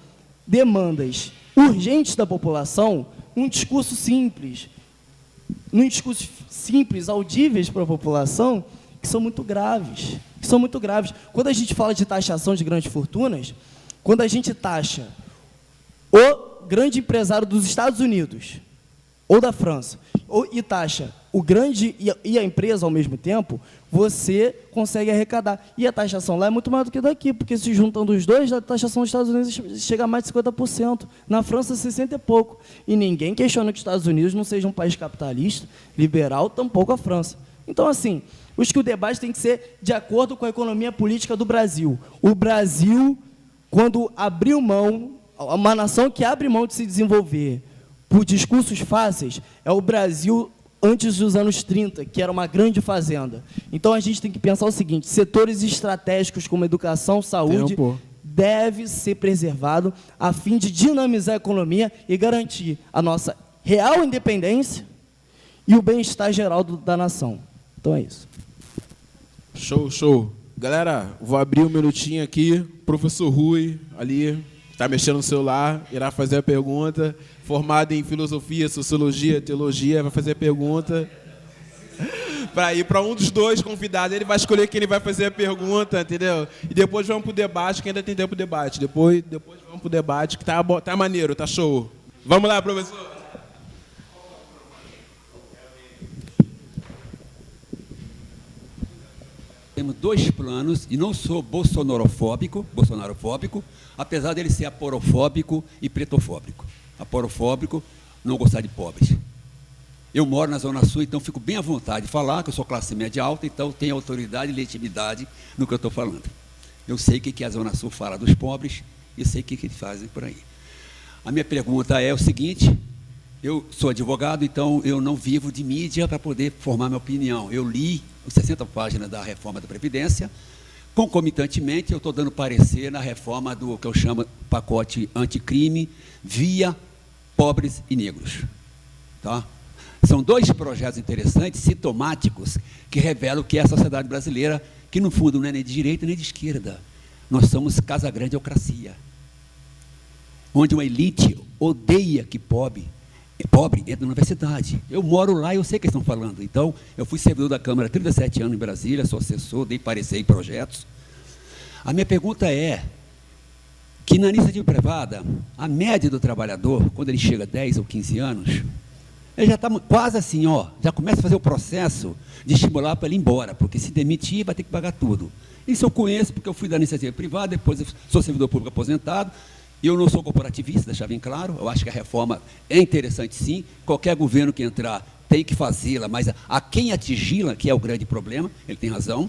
demandas urgentes da população num discurso simples, audíveis para a população, que são muito graves. Quando a gente fala de taxação de grandes fortunas, quando a gente taxa o grande empresário dos Estados Unidos ou da França, e taxa o grande e a empresa ao mesmo tempo, você consegue arrecadar. E a taxação lá é muito maior do que daqui, porque se juntando os dois, a taxação dos Estados Unidos chega a mais de 50%. Na França, 60% e pouco. E ninguém questiona que os Estados Unidos não seja um país capitalista, liberal, tampouco a França. Então, assim, acho que o debate tem que ser de acordo com a economia política do Brasil. O Brasil, quando abriu mão, uma nação que abre mão de se desenvolver por discursos fáceis, é o Brasil antes dos anos 30, que era uma grande fazenda. Então, a gente tem que pensar o seguinte: setores estratégicos como educação, saúde, deve ser preservado a fim de dinamizar a economia e garantir a nossa real independência e o bem-estar geral da nação. Então, é isso. Show. Galera, vou abrir um minutinho aqui. Professor Rui, ali, está mexendo no celular, irá fazer a pergunta. Formado em filosofia, sociologia, teologia, vai fazer a pergunta. Para ir para um dos dois convidados, ele vai escolher quem ele vai fazer a pergunta, entendeu? E depois vamos para o debate, que ainda tem tempo para o debate. Depois vamos para o debate, que tá maneiro, tá show. Vamos lá, professor. Temos dois planos, e não sou bolsonarofóbico, apesar dele ser aporofóbico e pretofóbico. Aporofóbico, não gostar de pobres. Eu moro na Zona Sul, então fico bem à vontade de falar, que eu sou classe média alta, então tenho autoridade e legitimidade no que eu estou falando. Eu sei o que a Zona Sul fala dos pobres, e sei o que eles fazem por aí. A minha pergunta é o seguinte: eu sou advogado, então eu não vivo de mídia para poder formar minha opinião. Eu li as 60 páginas da reforma da Previdência. Concomitantemente, eu estou dando parecer na reforma do que eu chamo pacote anticrime via pobres e negros. Tá? São dois projetos interessantes, sintomáticos, que revelam que é a sociedade brasileira, que no fundo não é nem de direita nem de esquerda. Nós somos casa grande-ocracia, onde uma elite odeia que pobre entra na universidade. Eu moro lá e eu sei o que eles estão falando. Então, eu fui servidor da Câmara há 37 anos em Brasília, sou assessor, dei parecer em projetos. A minha pergunta é que na iniciativa privada, a média do trabalhador, quando ele chega a 10 ou 15 anos, ele já está quase assim, já começa a fazer o processo de estimular para ele ir embora, porque se demitir vai ter que pagar tudo. Isso eu conheço porque eu fui da iniciativa privada, depois eu sou servidor público aposentado. Eu não sou corporativista, deixar bem claro. Eu acho que a reforma é interessante, sim. Qualquer governo que entrar tem que fazê-la, mas a quem atingi-la, que é o grande problema, ele tem razão.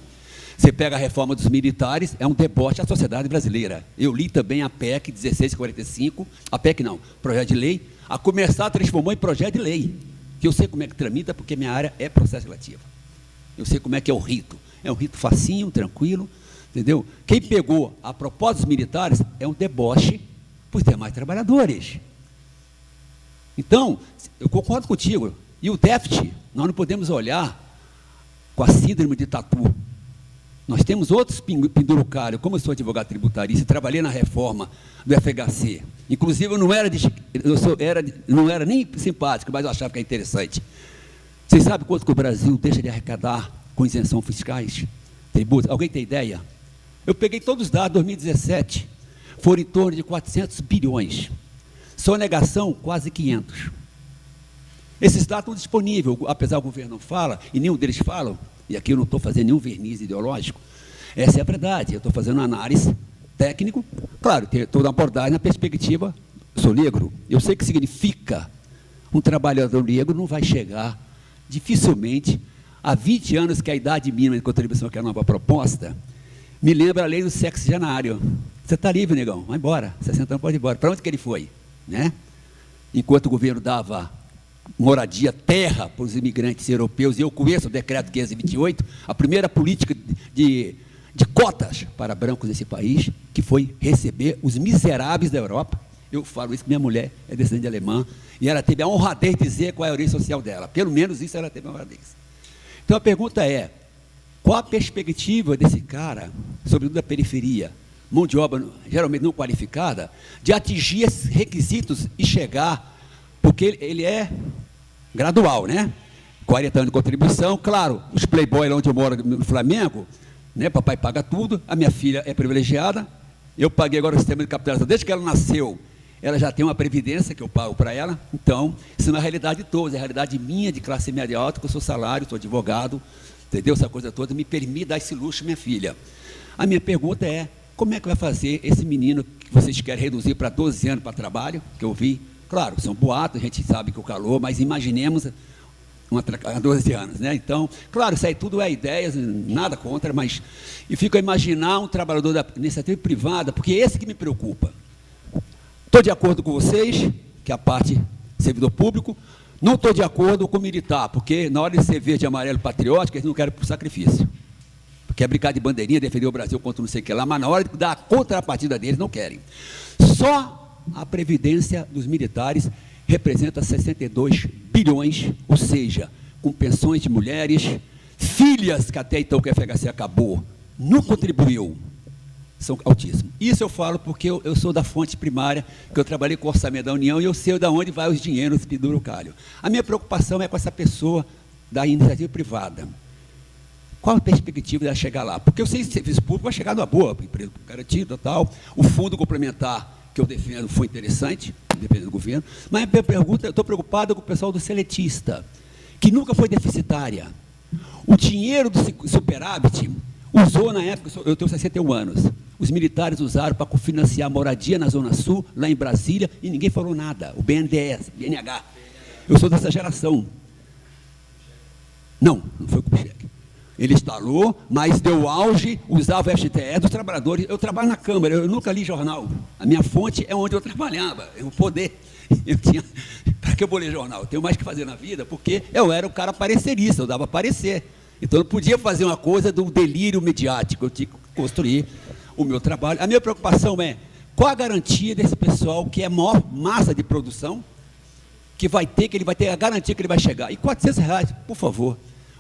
Você pega a reforma dos militares, é um deboche à sociedade brasileira. Eu li também a PEC 1645, a PEC não, projeto de lei, a começar transformou em projeto de lei, que eu sei como é que tramita, porque minha área é processo relativo. Eu sei como é que é o rito. É um rito facinho, tranquilo, entendeu? Quem pegou a propósitos militares é um deboche por ter mais trabalhadores. Então, eu concordo contigo. E o déficit, nós não podemos olhar com a síndrome de tatu. Nós temos outros penduricalhos, como eu sou advogado tributarista, trabalhei na reforma do FHC. Inclusive, eu não era nem simpático, mas eu achava que era interessante. Vocês sabem quanto que o Brasil deixa de arrecadar com isenção fiscais? Tributos? Alguém tem ideia? Eu peguei todos os dados, 2017, foram em torno de 400 bilhões. Sonegação, quase 500. Esses dados estão disponíveis, apesar do governo não fala, e nenhum deles falam, e aqui eu não estou fazendo nenhum verniz ideológico, essa é a verdade, eu estou fazendo uma análise técnico, claro, tem toda uma abordagem na perspectiva, sou negro, eu sei o que significa um trabalhador negro não vai chegar, dificilmente, há 20 anos que a idade mínima de contribuição, que é a nova proposta, me lembra a lei do sexagenário. Você está livre, negão, vai embora, 60 anos pode ir embora. Para onde que ele foi? Né? Enquanto o governo dava moradia, terra para os imigrantes europeus, e eu conheço o decreto 528, a primeira política de cotas para brancos nesse país, que foi receber os miseráveis da Europa. Eu falo isso, minha mulher é descendente de alemã, e ela teve a honradez de dizer qual é a origem social dela. Pelo menos isso ela teve a honradez. Então a pergunta é, qual a perspectiva desse cara, sobretudo da periferia, mão de obra geralmente não qualificada, de atingir esses requisitos e chegar, porque ele é gradual, né? 40 anos de contribuição, claro, os playboys lá onde eu moro, no Flamengo, né? Papai paga tudo, a minha filha é privilegiada, eu paguei agora o sistema de capitalização, desde que ela nasceu, ela já tem uma previdência que eu pago para ela, então, isso não é a realidade de todos, é a realidade minha, de classe média alta, que eu sou salário, sou advogado, entendeu? Essa coisa toda me permite dar esse luxo à minha filha. A minha pergunta é, como é que vai fazer esse menino que vocês querem reduzir para 12 anos para trabalho, que eu vi, claro, são boatos, a gente sabe que o calor, mas imaginemos há 12 anos, né? Então, claro, isso aí tudo é ideias, nada contra, mas eu fico a imaginar um trabalhador da iniciativa privada, porque é esse que me preocupa. Estou de acordo com vocês, que é a parte servidor público, não estou de acordo com o militar, porque na hora de ser verde, amarelo, patriótico, eles não querem por sacrifício. Quer brincar de bandeirinha, defender o Brasil contra não sei o que lá, mas na hora de dar a contrapartida deles, não querem. Só a previdência dos militares representa 62 bilhões, ou seja, com pensões de mulheres, filhas que até então que a FHC acabou, não contribuiu, são altíssimos. Isso eu falo porque eu sou da fonte primária, que eu trabalhei com o orçamento da União e eu sei de onde vai os dinheiros que duram o calho. A minha preocupação é com essa pessoa da iniciativa privada. Qual a perspectiva de ela chegar lá? Porque eu sei que o serviço público vai chegar numa boa, emprego garantido e tal. O fundo complementar que eu defendo foi interessante, dependendo do governo. Mas a minha pergunta, eu estou preocupado com o pessoal do seletista, que nunca foi deficitária. O dinheiro do superávit usou na época, eu tenho 61 anos, os militares usaram para financiar moradia na Zona Sul, lá em Brasília, e ninguém falou nada. O BNDES, BNH. Eu sou dessa geração. Não foi com o cheque. Ele instalou, mas deu auge, usava o FGTS dos trabalhadores. Eu trabalho na Câmara, eu nunca li jornal. A minha fonte é onde eu trabalhava, o poder. Para que eu vou ler jornal? Eu tenho mais que fazer na vida, porque eu era um cara parecerista, eu dava parecer. Então, eu não podia fazer uma coisa do delírio mediático, eu tinha que construir o meu trabalho. A minha preocupação é, qual a garantia desse pessoal que é a maior massa de produção, que ele vai ter a garantia que ele vai chegar? E R$400, por favor.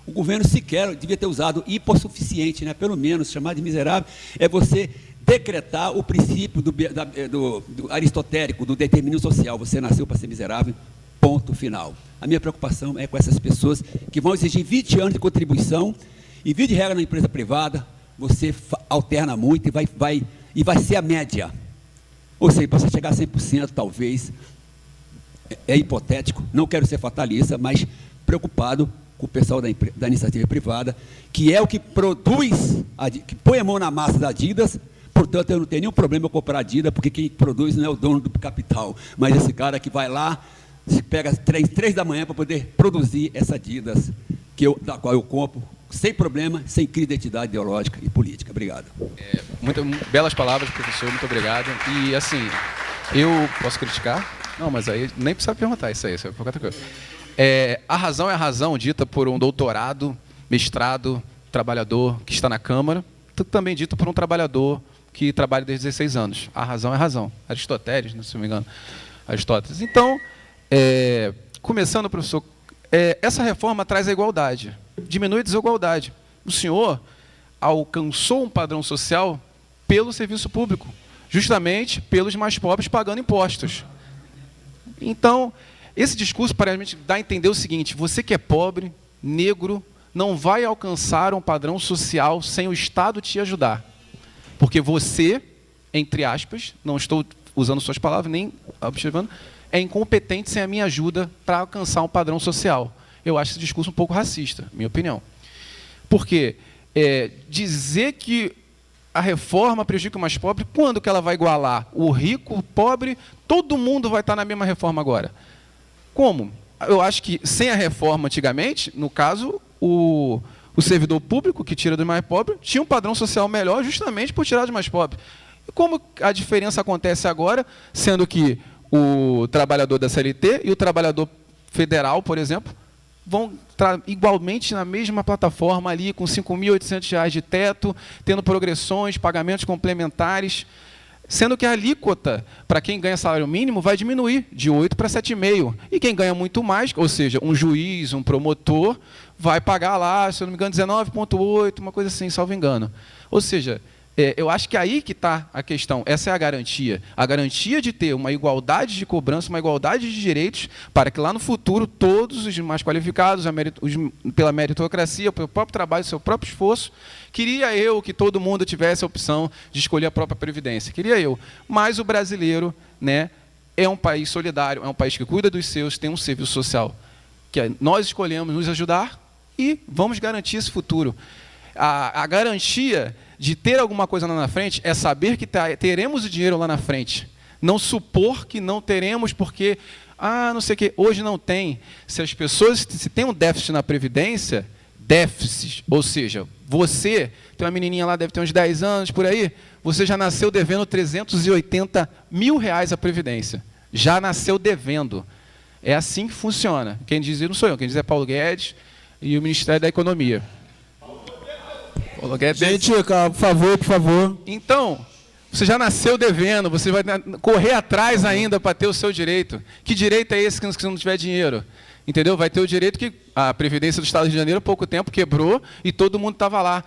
O governo sequer devia ter usado hipossuficiente, né? Pelo menos, chamar de miserável, é você decretar o princípio do aristotélico, do determinismo social. Você nasceu para ser miserável, ponto final. A minha preocupação é com essas pessoas que vão exigir 20 anos de contribuição e, via de regra, na empresa privada, você alterna muito e vai ser a média. Ou seja, para você chegar a 100%, talvez, é hipotético, não quero ser fatalista, mas preocupado com o pessoal da iniciativa privada, que é o que produz, que põe a mão na massa da Adidas, portanto, eu não tenho nenhum problema em comprar Adidas, porque quem produz não é o dono do capital, mas esse cara que vai lá, pega 3 da manhã para poder produzir essa Adidas, da qual eu compro, sem problema, sem crise de identidade ideológica e política. Obrigado. Muito belas palavras, professor, muito obrigado. E, assim, eu posso criticar? Não, mas aí nem precisa perguntar isso é qualquer coisa. A razão é a razão dita por um doutorado, mestrado, trabalhador que está na Câmara, também dita por um trabalhador que trabalha desde 16 anos. A razão é a razão. Aristóteles, se não me engano. Aristóteles. Então, começando, professor, essa reforma traz a igualdade, diminui a desigualdade. O senhor, alcançou um padrão social pelo serviço público, justamente pelos mais pobres pagando impostos. Então, esse discurso para a gente dá a entender o seguinte: você que é pobre, negro, não vai alcançar um padrão social sem o Estado te ajudar. Porque você, entre aspas, não estou usando suas palavras, nem observando, é incompetente sem a minha ajuda para alcançar um padrão social. Eu acho esse discurso um pouco racista, minha opinião. Porque dizer que a reforma prejudica o mais pobre, quando que ela vai igualar o rico, o pobre, todo mundo vai estar na mesma reforma agora. Como? Eu acho que sem a reforma antigamente, no caso, o servidor público que tira do mais pobre tinha um padrão social melhor justamente por tirar dos mais pobres. E como a diferença acontece agora, sendo que o trabalhador da CLT e o trabalhador federal, por exemplo, vão estar igualmente na mesma plataforma ali, com R$ 5.800 de teto, tendo progressões, pagamentos complementares, sendo que a alíquota para quem ganha salário mínimo vai diminuir de 8 para 7,5. E quem ganha muito mais, ou seja, um juiz, um promotor, vai pagar lá, se eu não me engano, 19,8, uma coisa assim, salvo engano. Ou seja, eu acho que é aí que está a questão. Essa é a garantia de ter uma igualdade de cobrança, uma igualdade de direitos, para que lá no futuro todos os mais qualificados, pela meritocracia, pelo próprio trabalho, seu próprio esforço, queria eu que todo mundo tivesse a opção de escolher a própria previdência, queria eu. Mas o brasileiro, né, é um país solidário, é um país que cuida dos seus, tem um serviço social, que nós escolhemos nos ajudar e vamos garantir esse futuro. A garantia de ter alguma coisa lá na frente é saber que teremos o dinheiro lá na frente. Não supor que não teremos porque, não sei o quê, hoje não tem. Se as pessoas, se tem um déficit na Previdência, ou seja, você, tem uma menininha lá, deve ter uns 10 anos, por aí, você já nasceu devendo R$380 mil à Previdência. Já nasceu devendo. É assim que funciona. Quem diz isso não sou eu, quem diz é Paulo Guedes e o Ministério da Economia. Gente, por favor. Então, você já nasceu devendo, você vai correr atrás ainda para ter o seu direito. Que direito é esse que não tiver dinheiro? Entendeu? Vai ter o direito que a Previdência do Estado do Rio de Janeiro, há pouco tempo, quebrou e todo mundo estava lá.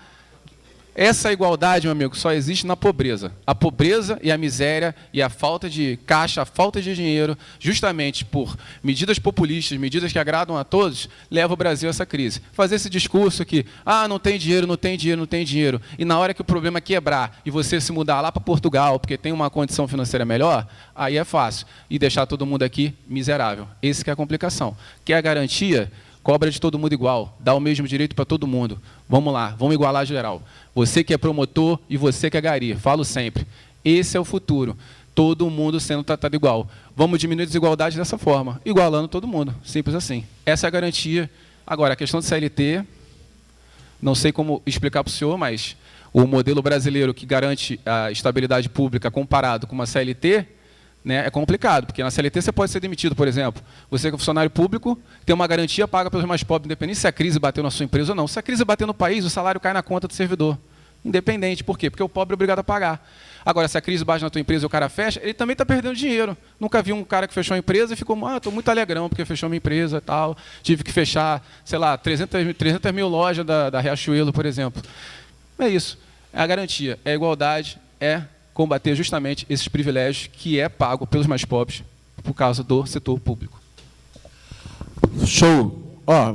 Essa igualdade, meu amigo, só existe na pobreza. A pobreza e a miséria e a falta de caixa, a falta de dinheiro, justamente por medidas populistas, medidas que agradam a todos, leva o Brasil a essa crise. Fazer esse discurso que, não tem dinheiro, não tem dinheiro, não tem dinheiro, e na hora que o problema quebrar e você se mudar lá para Portugal, porque tem uma condição financeira melhor, aí é fácil. E deixar todo mundo aqui miserável. Esse que é a complicação. Quer a garantia? Cobra de todo mundo igual, dá o mesmo direito para todo mundo. Vamos lá, vamos igualar geral. Você que é promotor e você que é gari, falo sempre. Esse é o futuro, todo mundo sendo tratado igual. Vamos diminuir a desigualdade dessa forma, igualando todo mundo, simples assim. Essa é a garantia. Agora, a questão de CLT, não sei como explicar para o senhor, mas o modelo brasileiro que garante a estabilidade pública comparado com uma CLT, né, é complicado, porque na CLT você pode ser demitido, por exemplo. Você que é funcionário público, tem uma garantia paga pelos mais pobres, independente se a crise bateu na sua empresa ou não. Se a crise bater no país, o salário cai na conta do servidor. Independente. Por quê? Porque o pobre é obrigado a pagar. Agora, se a crise bate na tua empresa e o cara fecha, ele também está perdendo dinheiro. Nunca vi um cara que fechou a empresa e ficou, estou muito alegrão porque fechou minha empresa e tal. Tive que fechar, sei lá, 300 mil lojas da Riachuelo, por exemplo. É isso. É a garantia, é a igualdade, é combater justamente esses privilégios que é pago pelos mais pobres por causa do setor público. Show.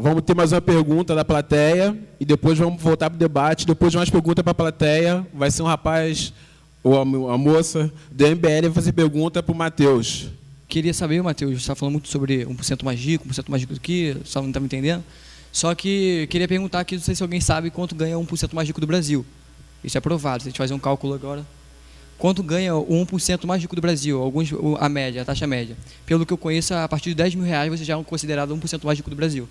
Vamos ter mais uma pergunta da plateia e depois vamos voltar para o debate. Depois de mais perguntas para a plateia, vai ser um rapaz ou a moça do MBL vai fazer pergunta para o Matheus. Queria saber, Matheus, você está falando muito sobre 1% mais rico, 1% mais rico do que, só não está me entendendo. Só que queria perguntar aqui, não sei se alguém sabe quanto ganha 1% mais rico do Brasil. Isso é provado, se a gente fazer um cálculo agora. Quanto ganha o 1% mais rico do Brasil, a média, a taxa média? Pelo que eu conheço, a partir de R$10 mil você já é considerado 1% mais rico do Brasil.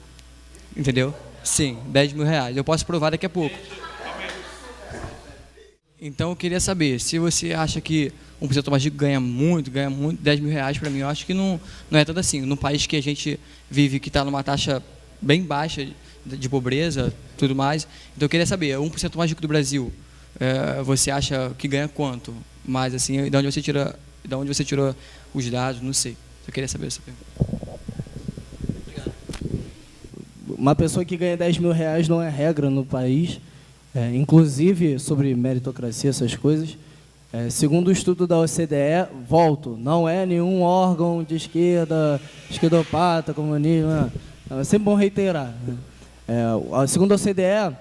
Entendeu? Sim, R$10 mil. Eu posso provar daqui a pouco. Então eu queria saber, se você acha que 1% mais rico ganha muito, R$10 mil para mim, eu acho que não é tanto assim. Num país que a gente vive, que está numa taxa bem baixa de pobreza, tudo mais. Então eu queria saber, 1% mais rico do Brasil, você acha que ganha quanto? Mas assim, de onde você tirou os dados, não sei. Eu queria saber essa pergunta. Uma pessoa que ganha R$10 mil não é regra no país. Inclusive, sobre meritocracia, essas coisas, segundo o estudo da OCDE, não é nenhum órgão de esquerda, esquerdopata, comunismo, é sempre bom reiterar. Né? Segundo a OCDE,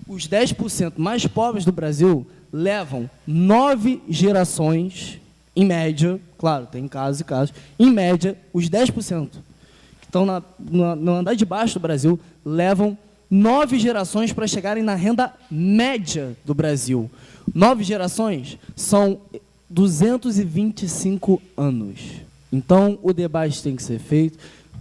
os 10% mais pobres do Brasil levam 9 gerações, em média, claro, tem casos e casos, em média, os 10% que estão no andar de baixo do Brasil levam 9 gerações para chegarem na renda média do Brasil. 9 gerações são 225 anos. Então, o debate tem que ser feito.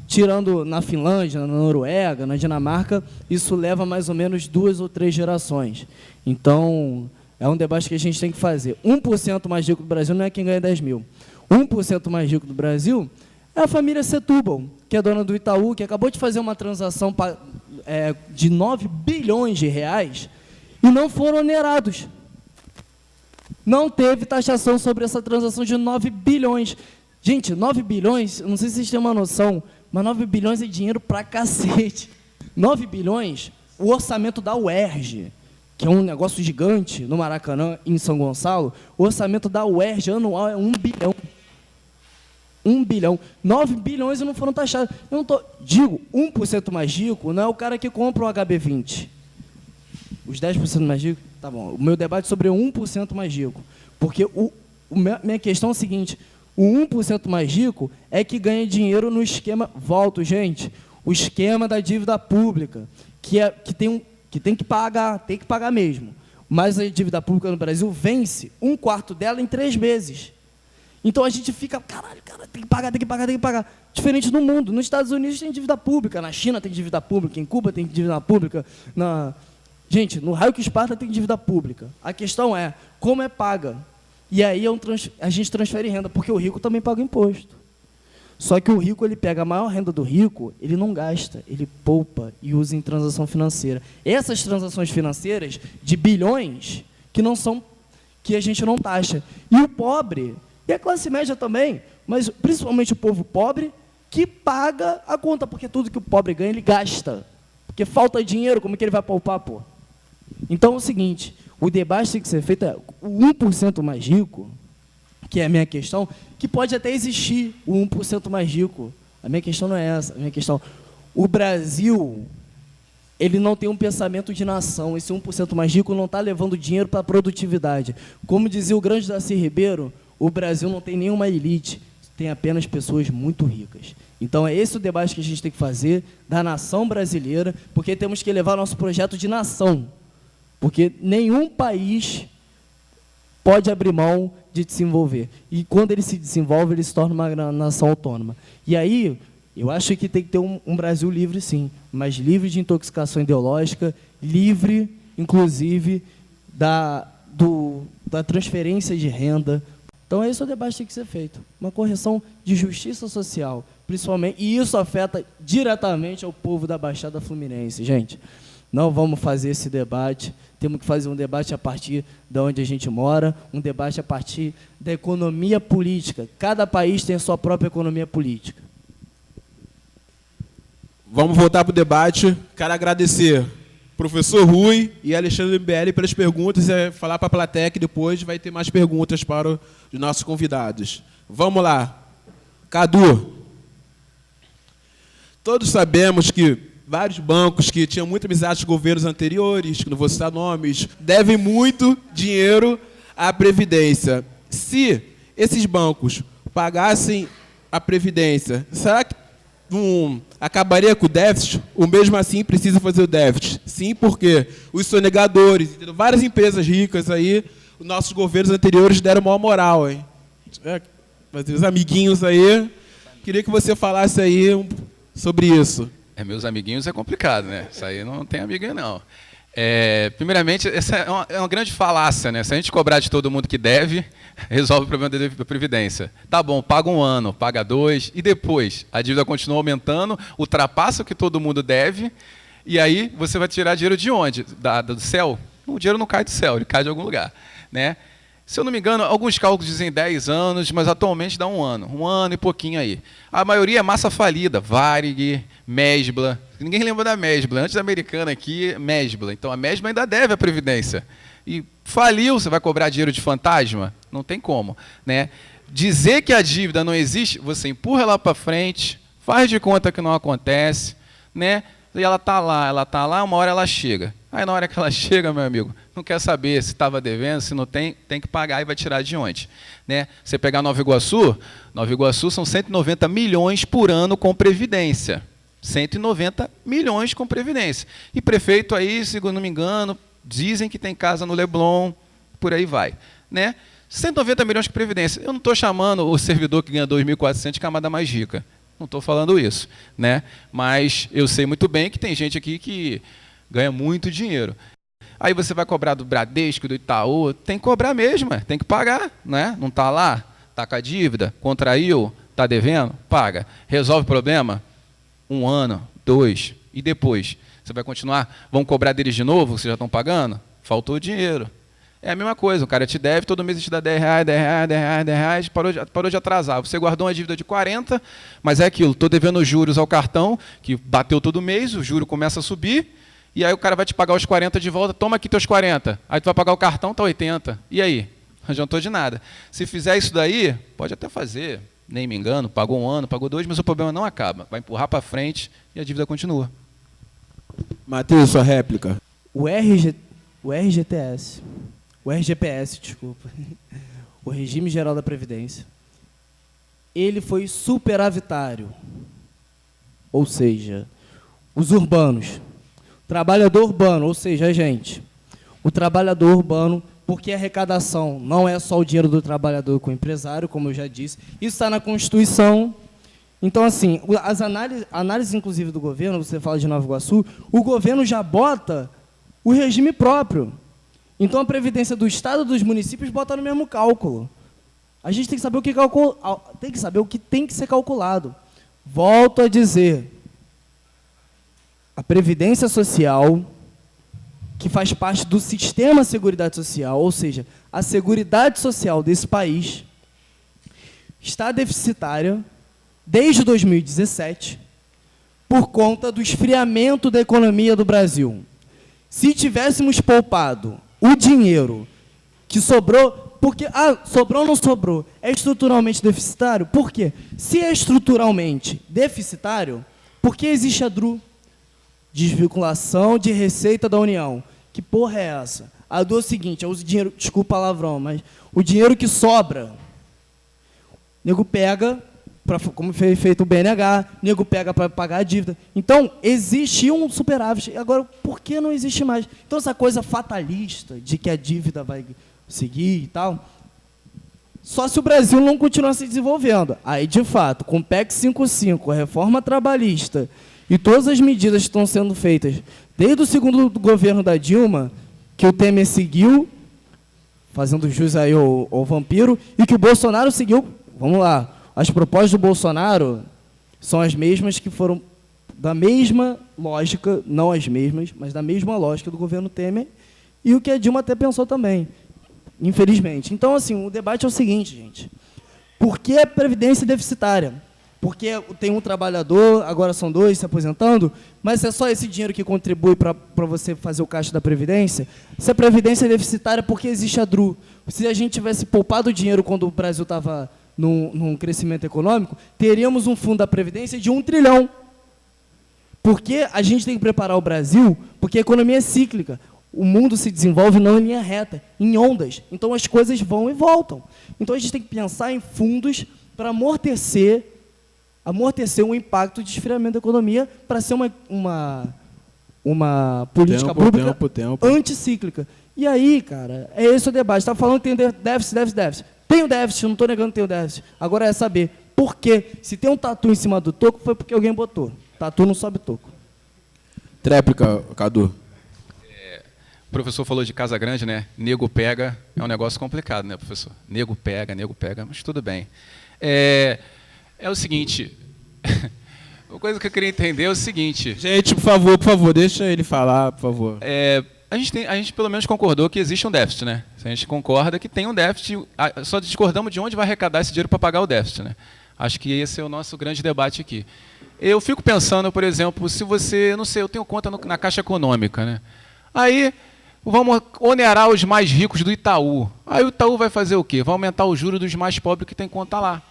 Tirando na Finlândia, na Noruega, na Dinamarca, isso leva mais ou menos 2 ou 3 gerações. Então, é um debate que a gente tem que fazer. 1% mais rico do Brasil não é quem ganha 10 mil. 1% mais rico do Brasil é a família Setúbal, que é dona do Itaú, que acabou de fazer uma transação de 9 bilhões de reais e não foram onerados. Não teve taxação sobre essa transação de 9 bilhões. Gente, 9 bilhões, não sei se vocês têm uma noção, mas 9 bilhões é dinheiro pra cacete. 9 bilhões, o orçamento da UERJ, que é um negócio gigante no Maracanã, em São Gonçalo, o orçamento da UERJ anual é 1 bilhão. 1 bilhão. 9 bilhões e não foram taxados. Eu não digo, 1% mais rico não é o cara que compra um HB20. Os 10% mais ricos, tá bom. O meu debate é sobre o 1% mais rico. Porque minha questão é a seguinte, o 1% mais rico é que ganha dinheiro no esquema, volto, gente, o esquema da dívida pública, que tem que pagar mesmo. Mas a dívida pública no Brasil vence 1/4 dela em 3 meses. Então a gente fica, caralho, cara, tem que pagar. Diferente do mundo. Nos Estados Unidos tem dívida pública, na China tem dívida pública, em Cuba tem dívida pública, gente, no raio que Esparta tem dívida pública. A questão é, como é paga? E aí a gente transfere renda, porque o rico também paga imposto. Só que o rico, ele pega a maior renda do rico, ele não gasta, ele poupa e usa em transação financeira. Essas transações financeiras de bilhões que a gente não taxa. E o pobre, e a classe média também, mas principalmente o povo pobre, que paga a conta, porque tudo que o pobre ganha, ele gasta. Porque falta dinheiro, como é que ele vai poupar, pô? Então é o seguinte, o debate tem que ser feito, o 1% mais rico, que é a minha questão, que pode até existir o 1% mais rico. A minha questão não é essa, a minha questão... O Brasil, ele não tem um pensamento de nação, esse 1% mais rico não está levando dinheiro para a produtividade. Como dizia o grande Darcy Ribeiro, o Brasil não tem nenhuma elite, tem apenas pessoas muito ricas. Então, é esse o debate que a gente tem que fazer da nação brasileira, porque temos que levar nosso projeto de nação. Porque nenhum país pode abrir mão de desenvolver. E quando ele se desenvolve, ele se torna uma nação autônoma. E aí, eu acho que tem que ter um Brasil livre, sim, mas livre de intoxicação ideológica, livre, inclusive, da transferência de renda. Então, esse é o debate que tem que ser feito. Uma correção de justiça social, principalmente, e isso afeta diretamente ao povo da Baixada Fluminense. Gente, não vamos fazer esse debate, temos que fazer um debate a partir de onde a gente mora, um debate a partir da economia política. Cada país tem a sua própria economia política. Vamos voltar para o debate. Quero agradecer professor Rui e Alexandre MBL pelas perguntas e falar para a plateia que depois vai ter mais perguntas para os nossos convidados. Vamos lá. Cadu. Todos sabemos que vários bancos que tinham muita amizade com governos anteriores, que não vou citar nomes, devem muito dinheiro à Previdência. Se esses bancos pagassem a Previdência, será que acabaria com o déficit? Ou mesmo assim precisa fazer o déficit? Sim, porque os sonegadores, várias empresas ricas aí, os nossos governos anteriores deram maior moral, hein? Os amiguinhos aí, queria que você falasse aí sobre isso. Meus amiguinhos é complicado, né? Isso aí não tem amiguinho, não. Primeiramente, essa é uma grande falácia, né? Se a gente cobrar de todo mundo que deve, resolve o problema da Previdência. Tá bom, paga 1 ano, paga 2, e depois a dívida continua aumentando, ultrapassa o que todo mundo deve, e aí você vai tirar dinheiro de onde? Do céu? O dinheiro não cai do céu, ele cai de algum lugar, né? Se eu não me engano, alguns cálculos dizem 10 anos, mas atualmente dá um ano e pouquinho aí. A maioria é massa falida, Varig, Mesbla. Ninguém lembra da Mesbla. Antes da Americana aqui, Mesbla. Então a Mesbla ainda deve a Previdência. E faliu, você vai cobrar dinheiro de fantasma? Não tem como, né? Dizer que a dívida não existe, você empurra ela para frente, faz de conta que não acontece, né? E ela está lá, uma hora ela chega. Aí na hora que ela chega, meu amigo, não quer saber se estava devendo, se não tem, tem que pagar e vai tirar de onde, né? Você pegar Nova Iguaçu são 190 milhões por ano com Previdência. 190 milhões com Previdência. E prefeito aí, se não me engano, dizem que tem casa no Leblon, por aí vai, né? 190 milhões com Previdência. Eu não estou chamando o servidor que ganha 2.400 de camada mais rica. Não estou falando isso, né? Mas eu sei muito bem que tem gente aqui que ganha muito dinheiro. Aí você vai cobrar do Bradesco, do Itaú, tem que cobrar mesmo, tem que pagar, né? Não está lá, está com a dívida, contraiu, está devendo, paga. Resolve o problema? 1 ano, 2, e depois? Você vai continuar? Vão cobrar deles de novo, vocês já estão pagando? Faltou dinheiro. É a mesma coisa, o cara te deve, todo mês te dá R$10, parou de atrasar. Você guardou uma dívida de 40, mas é aquilo, estou devendo juros ao cartão, que bateu todo mês, o juro começa a subir, e aí o cara vai te pagar os 40 de volta, toma aqui teus 40. Aí tu vai pagar o cartão, tá 80. E aí? Não adiantou de nada. Se fizer isso daí, pode até fazer, nem me engano, pagou 1 ano, pagou 2, mas o problema não acaba. Vai empurrar para frente e a dívida continua. Matheus, sua réplica. O RGPS, desculpa, o Regime Geral da Previdência, ele foi superavitário, ou seja, os urbanos, trabalhador urbano, ou seja, a gente, o trabalhador urbano, porque a arrecadação não é só o dinheiro do trabalhador com o empresário, como eu já disse, isso está na Constituição. Então, assim, as análises inclusive do governo, você fala de Nova Iguaçu, o governo já bota o regime próprio. Então, a Previdência do Estado e dos municípios bota no mesmo cálculo. A gente tem que saber o que tem que ser calculado. Volto a dizer, a Previdência Social, que faz parte do sistema de Seguridade Social, ou seja, a Seguridade Social desse país, está deficitária desde 2017 por conta do esfriamento da economia do Brasil. Se tivéssemos poupado o dinheiro que sobrou, porque, sobrou ou não sobrou, é estruturalmente deficitário? Por quê? Se é estruturalmente deficitário, por que existe a DRU? Desvinculação de receita da União. Que porra é essa? A DRU é o seguinte, eu uso dinheiro, desculpa o palavrão, mas o dinheiro que sobra, o nego pega, como foi feito o BNH, o nego pega para pagar a dívida. Então, existe um superávit. Agora, por que não existe mais? Então, essa coisa fatalista de que a dívida vai seguir e tal, só se o Brasil não continuar se desenvolvendo. Aí, de fato, com o PEC 55, a reforma trabalhista e todas as medidas que estão sendo feitas, desde o segundo governo da Dilma, que o Temer seguiu, fazendo jus aí ao vampiro, e que o Bolsonaro seguiu, vamos lá, as propostas do Bolsonaro são as mesmas que foram da mesma lógica, não as mesmas, mas da mesma lógica do governo Temer, e o que a Dilma até pensou também, infelizmente. Então, assim, o debate é o seguinte, gente. Por que a Previdência deficitária? Porque tem um trabalhador, agora são 2 se aposentando, mas é só esse dinheiro que contribui para você fazer o caixa da Previdência? Se a Previdência é deficitária, por que existe a DRU? Se a gente tivesse poupado o dinheiro quando o Brasil estava num crescimento econômico, teríamos um fundo da Previdência de 1 trilhão. Porque a gente tem que preparar o Brasil, porque a economia é cíclica. O mundo se desenvolve não em linha reta, em ondas. Então, as coisas vão e voltam. Então, a gente tem que pensar em fundos para amortecer o impacto de esfriamento da economia, para ser uma política pública anticíclica. E aí, cara, é esse o debate. Está falando que tem déficit. Tem o déficit, não estou negando que tem o déficit. Agora é saber por quê. Se tem um tatu em cima do toco, foi porque alguém botou. Tatu não sobe toco. Tréplica, Cadu. O professor falou de casa grande, né? Nego pega, é um negócio complicado, né, professor? Nego pega, mas tudo bem. É o seguinte, uma coisa que eu queria entender é o seguinte... Gente, por favor, deixa ele falar, por favor. a gente pelo menos concordou que existe um déficit, né? A gente concorda que tem um déficit, só discordamos de onde vai arrecadar esse dinheiro para pagar o déficit, né? Acho que esse é o nosso grande debate aqui. Eu fico pensando, por exemplo, se você, não sei, eu tenho conta na Caixa Econômica, né? Aí vamos onerar os mais ricos do Itaú. Aí o Itaú vai fazer o quê? Vai aumentar o juro dos mais pobres que tem conta lá.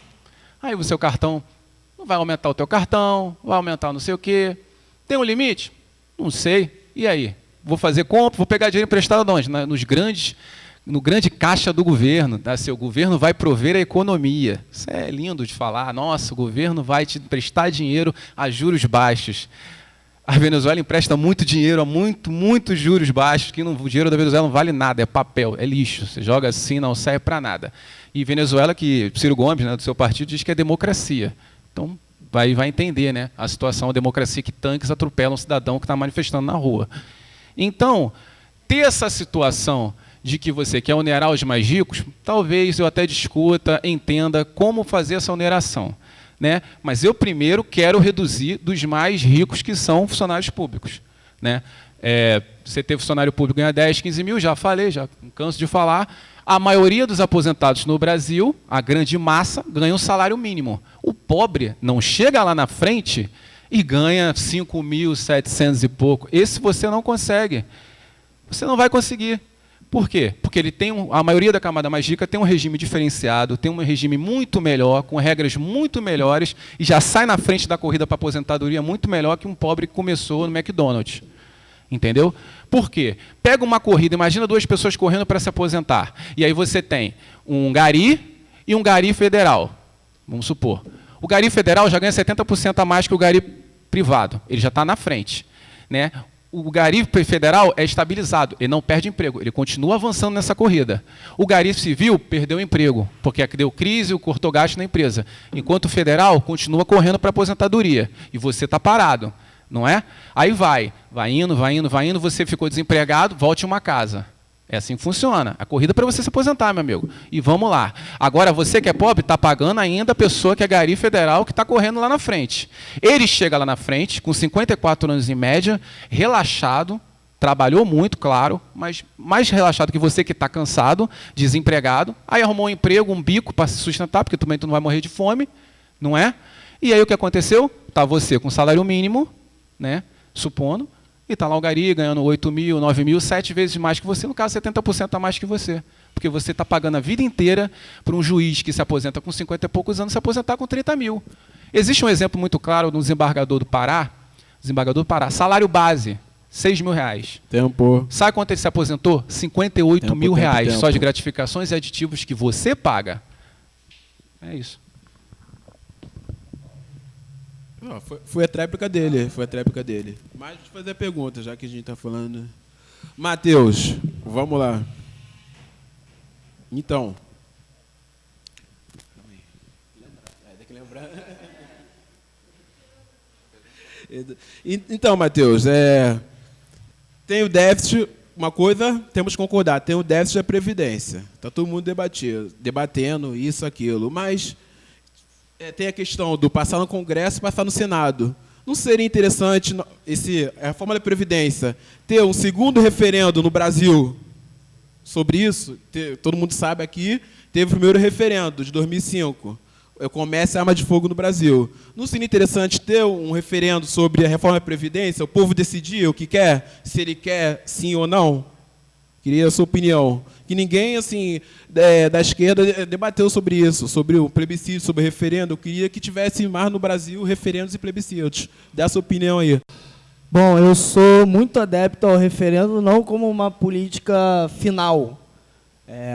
Aí o seu cartão, não vai aumentar o teu cartão, vai aumentar não sei o quê. Tem um limite? Não sei. E aí? Vou fazer compra, vou pegar dinheiro emprestado onde? No grande caixa do governo. Tá? O governo vai prover a economia. Isso é lindo de falar. Nossa, o governo vai te emprestar dinheiro a juros baixos. A Venezuela empresta muito dinheiro a muitos juros baixos, que o dinheiro da Venezuela não vale nada, é papel, é lixo. Você joga assim, não serve para nada. E Venezuela, que Ciro Gomes, né, do seu partido, diz que é democracia. Então, vai entender, né, a situação, a democracia que tanques atropelam um cidadão que está manifestando na rua. Então, ter essa situação de que você quer onerar os mais ricos, talvez eu até discuta, entenda como fazer essa oneração. Né? Mas eu primeiro quero reduzir dos mais ricos, que são funcionários públicos. Né? Você ter funcionário público ganha 10, 15 mil, já falei, já canso de falar. A maioria dos aposentados no Brasil, a grande massa, ganha um salário mínimo. O pobre não chega lá na frente e ganha 5.700 e pouco. Esse você não consegue. Você não vai conseguir. Por quê? Porque ele tem a maioria da camada mais rica tem um regime diferenciado, tem um regime muito melhor, com regras muito melhores, e já sai na frente da corrida para a aposentadoria muito melhor que um pobre que começou no McDonald's. Entendeu? Por quê? Pega uma corrida, imagina duas pessoas correndo para se aposentar. E aí você tem um gari e um gari federal. Vamos supor. O gari federal já ganha 70% a mais que o gari privado. Ele já está na frente. Né? O gari federal é estabilizado, ele não perde emprego, ele continua avançando nessa corrida. O gari civil perdeu emprego, porque deu crise, cortou gasto na empresa. Enquanto o federal continua correndo para a aposentadoria. E você está parado, não é? Aí vai indo, você ficou desempregado, volte uma casa. É assim que funciona. A corrida é para você se aposentar, meu amigo. E vamos lá. Agora, você que é pobre, está pagando ainda a pessoa que é gari federal, que está correndo lá na frente. Ele chega lá na frente, com 54 anos em média, relaxado, trabalhou muito, claro, mas mais relaxado que você que está cansado, desempregado. Aí arrumou um emprego, um bico para se sustentar, porque também tu não vai morrer de fome, não é? E aí o que aconteceu? Está você com salário mínimo, né, supondo, e está lá o gari ganhando 8 mil, 9 mil, 7 vezes mais que você, no caso 70% a mais que você. Porque você está pagando a vida inteira para um juiz que se aposenta com 50 e poucos anos se aposentar com 30 mil. Existe um exemplo muito claro do desembargador do Pará, salário base, 6 mil reais. Tempo. Sabe quanto ele se aposentou? 58 mil reais, tempo. só de gratificações e aditivos que você paga. É isso. Não, foi a tréplica dele, Mas deixa eu fazer a pergunta, já que a gente está falando. Matheus, vamos lá. Então. Tem que lembrar. Então, Matheus, tem o déficit, uma coisa temos que concordar, tem o déficit da Previdência. Está todo mundo debatendo isso, aquilo, mas tem a questão do passar no Congresso e passar no Senado. Não seria interessante a reforma da Previdência ter um segundo referendo no Brasil sobre isso? Todo mundo sabe aqui, teve o primeiro referendo de 2005. O comércio e arma de fogo no Brasil. Não seria interessante ter um referendo sobre a reforma da Previdência? O povo decidir o que quer, se ele quer sim ou não? Queria a sua opinião. Que ninguém assim da esquerda debateu sobre isso, sobre o plebiscito, sobre o referendo. Eu queria que tivesse mais no Brasil referendos e plebiscitos. Dá a sua opinião aí. Bom, eu sou muito adepto ao referendo, não como uma política final.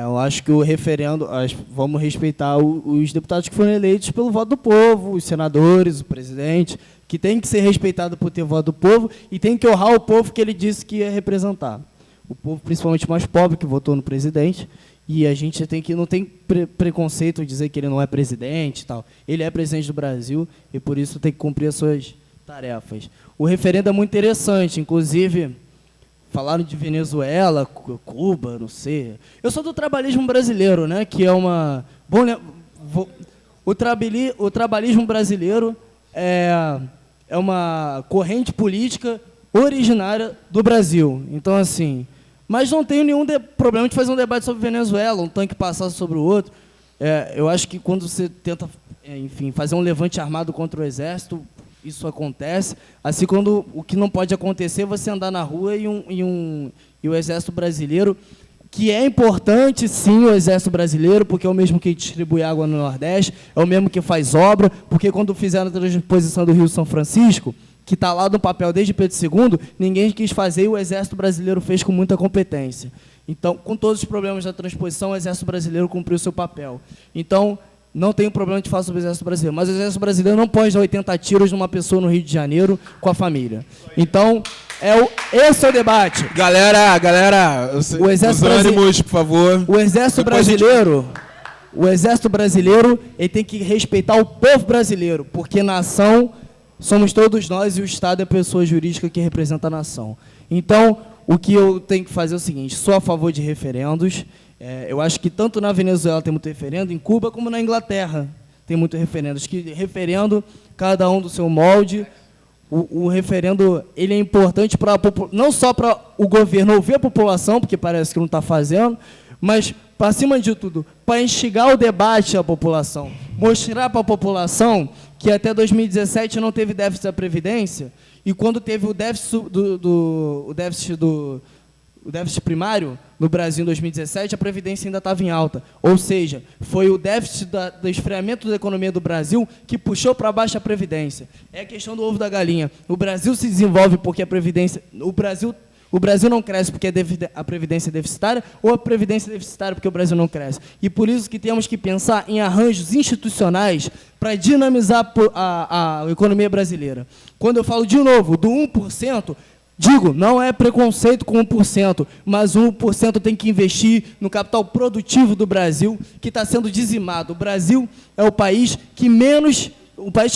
Eu acho que o referendo, vamos respeitar os deputados que foram eleitos pelo voto do povo, os senadores, o presidente, que tem que ser respeitado por ter voto do povo e tem que honrar o povo que ele disse que ia representar. O povo, principalmente mais pobre, que votou no presidente, e a gente não tem preconceito de dizer que ele não é presidente e tal. Ele é presidente do Brasil e, por isso, tem que cumprir as suas tarefas. O referendo é muito interessante, inclusive, falaram de Venezuela, Cuba, não sei. Eu sou do trabalhismo brasileiro, né, que é uma... O trabalhismo brasileiro é uma corrente política originária do Brasil. Então, assim, mas não tenho nenhum problema de fazer um debate sobre Venezuela, um tanque passar sobre o outro. Eu acho que quando você tenta, enfim, fazer um levante armado contra o exército, isso acontece. Assim, quando o que não pode acontecer é você andar na rua e o exército brasileiro, que é importante, sim, o exército brasileiro, porque é o mesmo que distribui água no Nordeste, é o mesmo que faz obra, porque quando fizeram a transposição do Rio São Francisco, que está lá no papel desde Pedro II, ninguém quis fazer e o exército brasileiro fez com muita competência. Então, com todos os problemas da transposição, o exército brasileiro cumpriu o seu papel. Então, não tenho problema de falar sobre o exército brasileiro, mas o exército brasileiro não pode dar 80 tiros numa pessoa no Rio de Janeiro com a família. Então, esse é o debate. Galera, O exército os ânimos, por favor. O exército brasileiro, ele tem que respeitar o povo brasileiro, porque nação somos todos nós e o Estado é a pessoa jurídica que representa a nação. Então, o que eu tenho que fazer é o seguinte: sou a favor de referendos. Eu acho que tanto na Venezuela tem muito referendo, em Cuba como na Inglaterra tem muito referendo. Acho que referendo, cada um do seu molde. O referendo, ele é importante para não só para o governo ouvir a população, porque parece que não está fazendo, mas, para acima de tudo, para instigar o debate à população, mostrar para a população que até 2017 não teve déficit da Previdência, e quando teve o déficit primário no Brasil em 2017, a Previdência ainda estava em alta. Ou seja, foi o déficit do esfriamento da economia do Brasil que puxou para baixo a Previdência. É a questão do ovo da galinha. O Brasil se desenvolve porque a Previdência... O Brasil não cresce porque a Previdência é deficitária, ou a Previdência é deficitária porque o Brasil não cresce. E por isso que temos que pensar em arranjos institucionais para dinamizar a economia brasileira. Quando eu falo, de novo, do 1%, digo, não é preconceito com 1%, mas o 1% tem que investir no capital produtivo do Brasil, que está sendo dizimado. O Brasil é o país que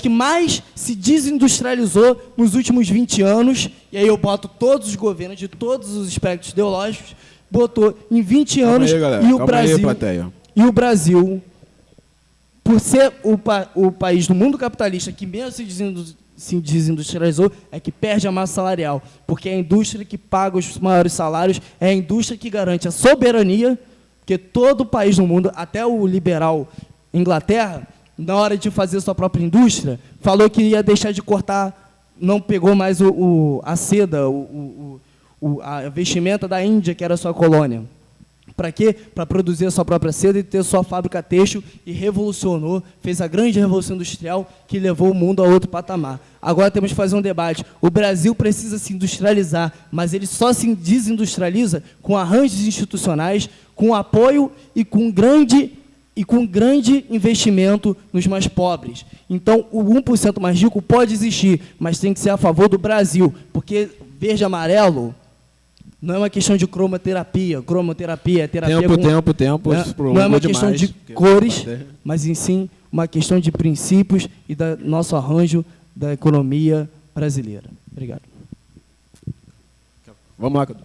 mais se desindustrializou nos últimos 20 anos, e aí eu boto todos os governos de todos os espectros ideológicos, botou em 20 anos, e o Brasil, por ser o país do mundo capitalista que menos se desindustrializou, é que perde a massa salarial, porque é a indústria que paga os maiores salários, é a indústria que garante a soberania, porque todo país no mundo, até o liberal Inglaterra, na hora de fazer sua própria indústria, falou que ia deixar de cortar, não pegou mais a seda, a vestimenta da Índia, que era a sua colônia. Para quê? Para produzir a sua própria seda e ter sua fábrica têxtil, e revolucionou, fez a grande revolução industrial que levou o mundo a outro patamar. Agora temos que fazer um debate. O Brasil precisa se industrializar, mas ele só se desindustrializa com arranjos institucionais, com apoio e com grande investimento nos mais pobres. Então, o 1% mais rico pode existir, mas tem que ser a favor do Brasil, porque verde e amarelo não é uma questão de cromoterapia. Cromoterapia é terapia Tempo. Não é uma questão de cores, mas, sim, uma questão de princípios e do nosso arranjo da economia brasileira. Obrigado. Vamos lá, Cadu.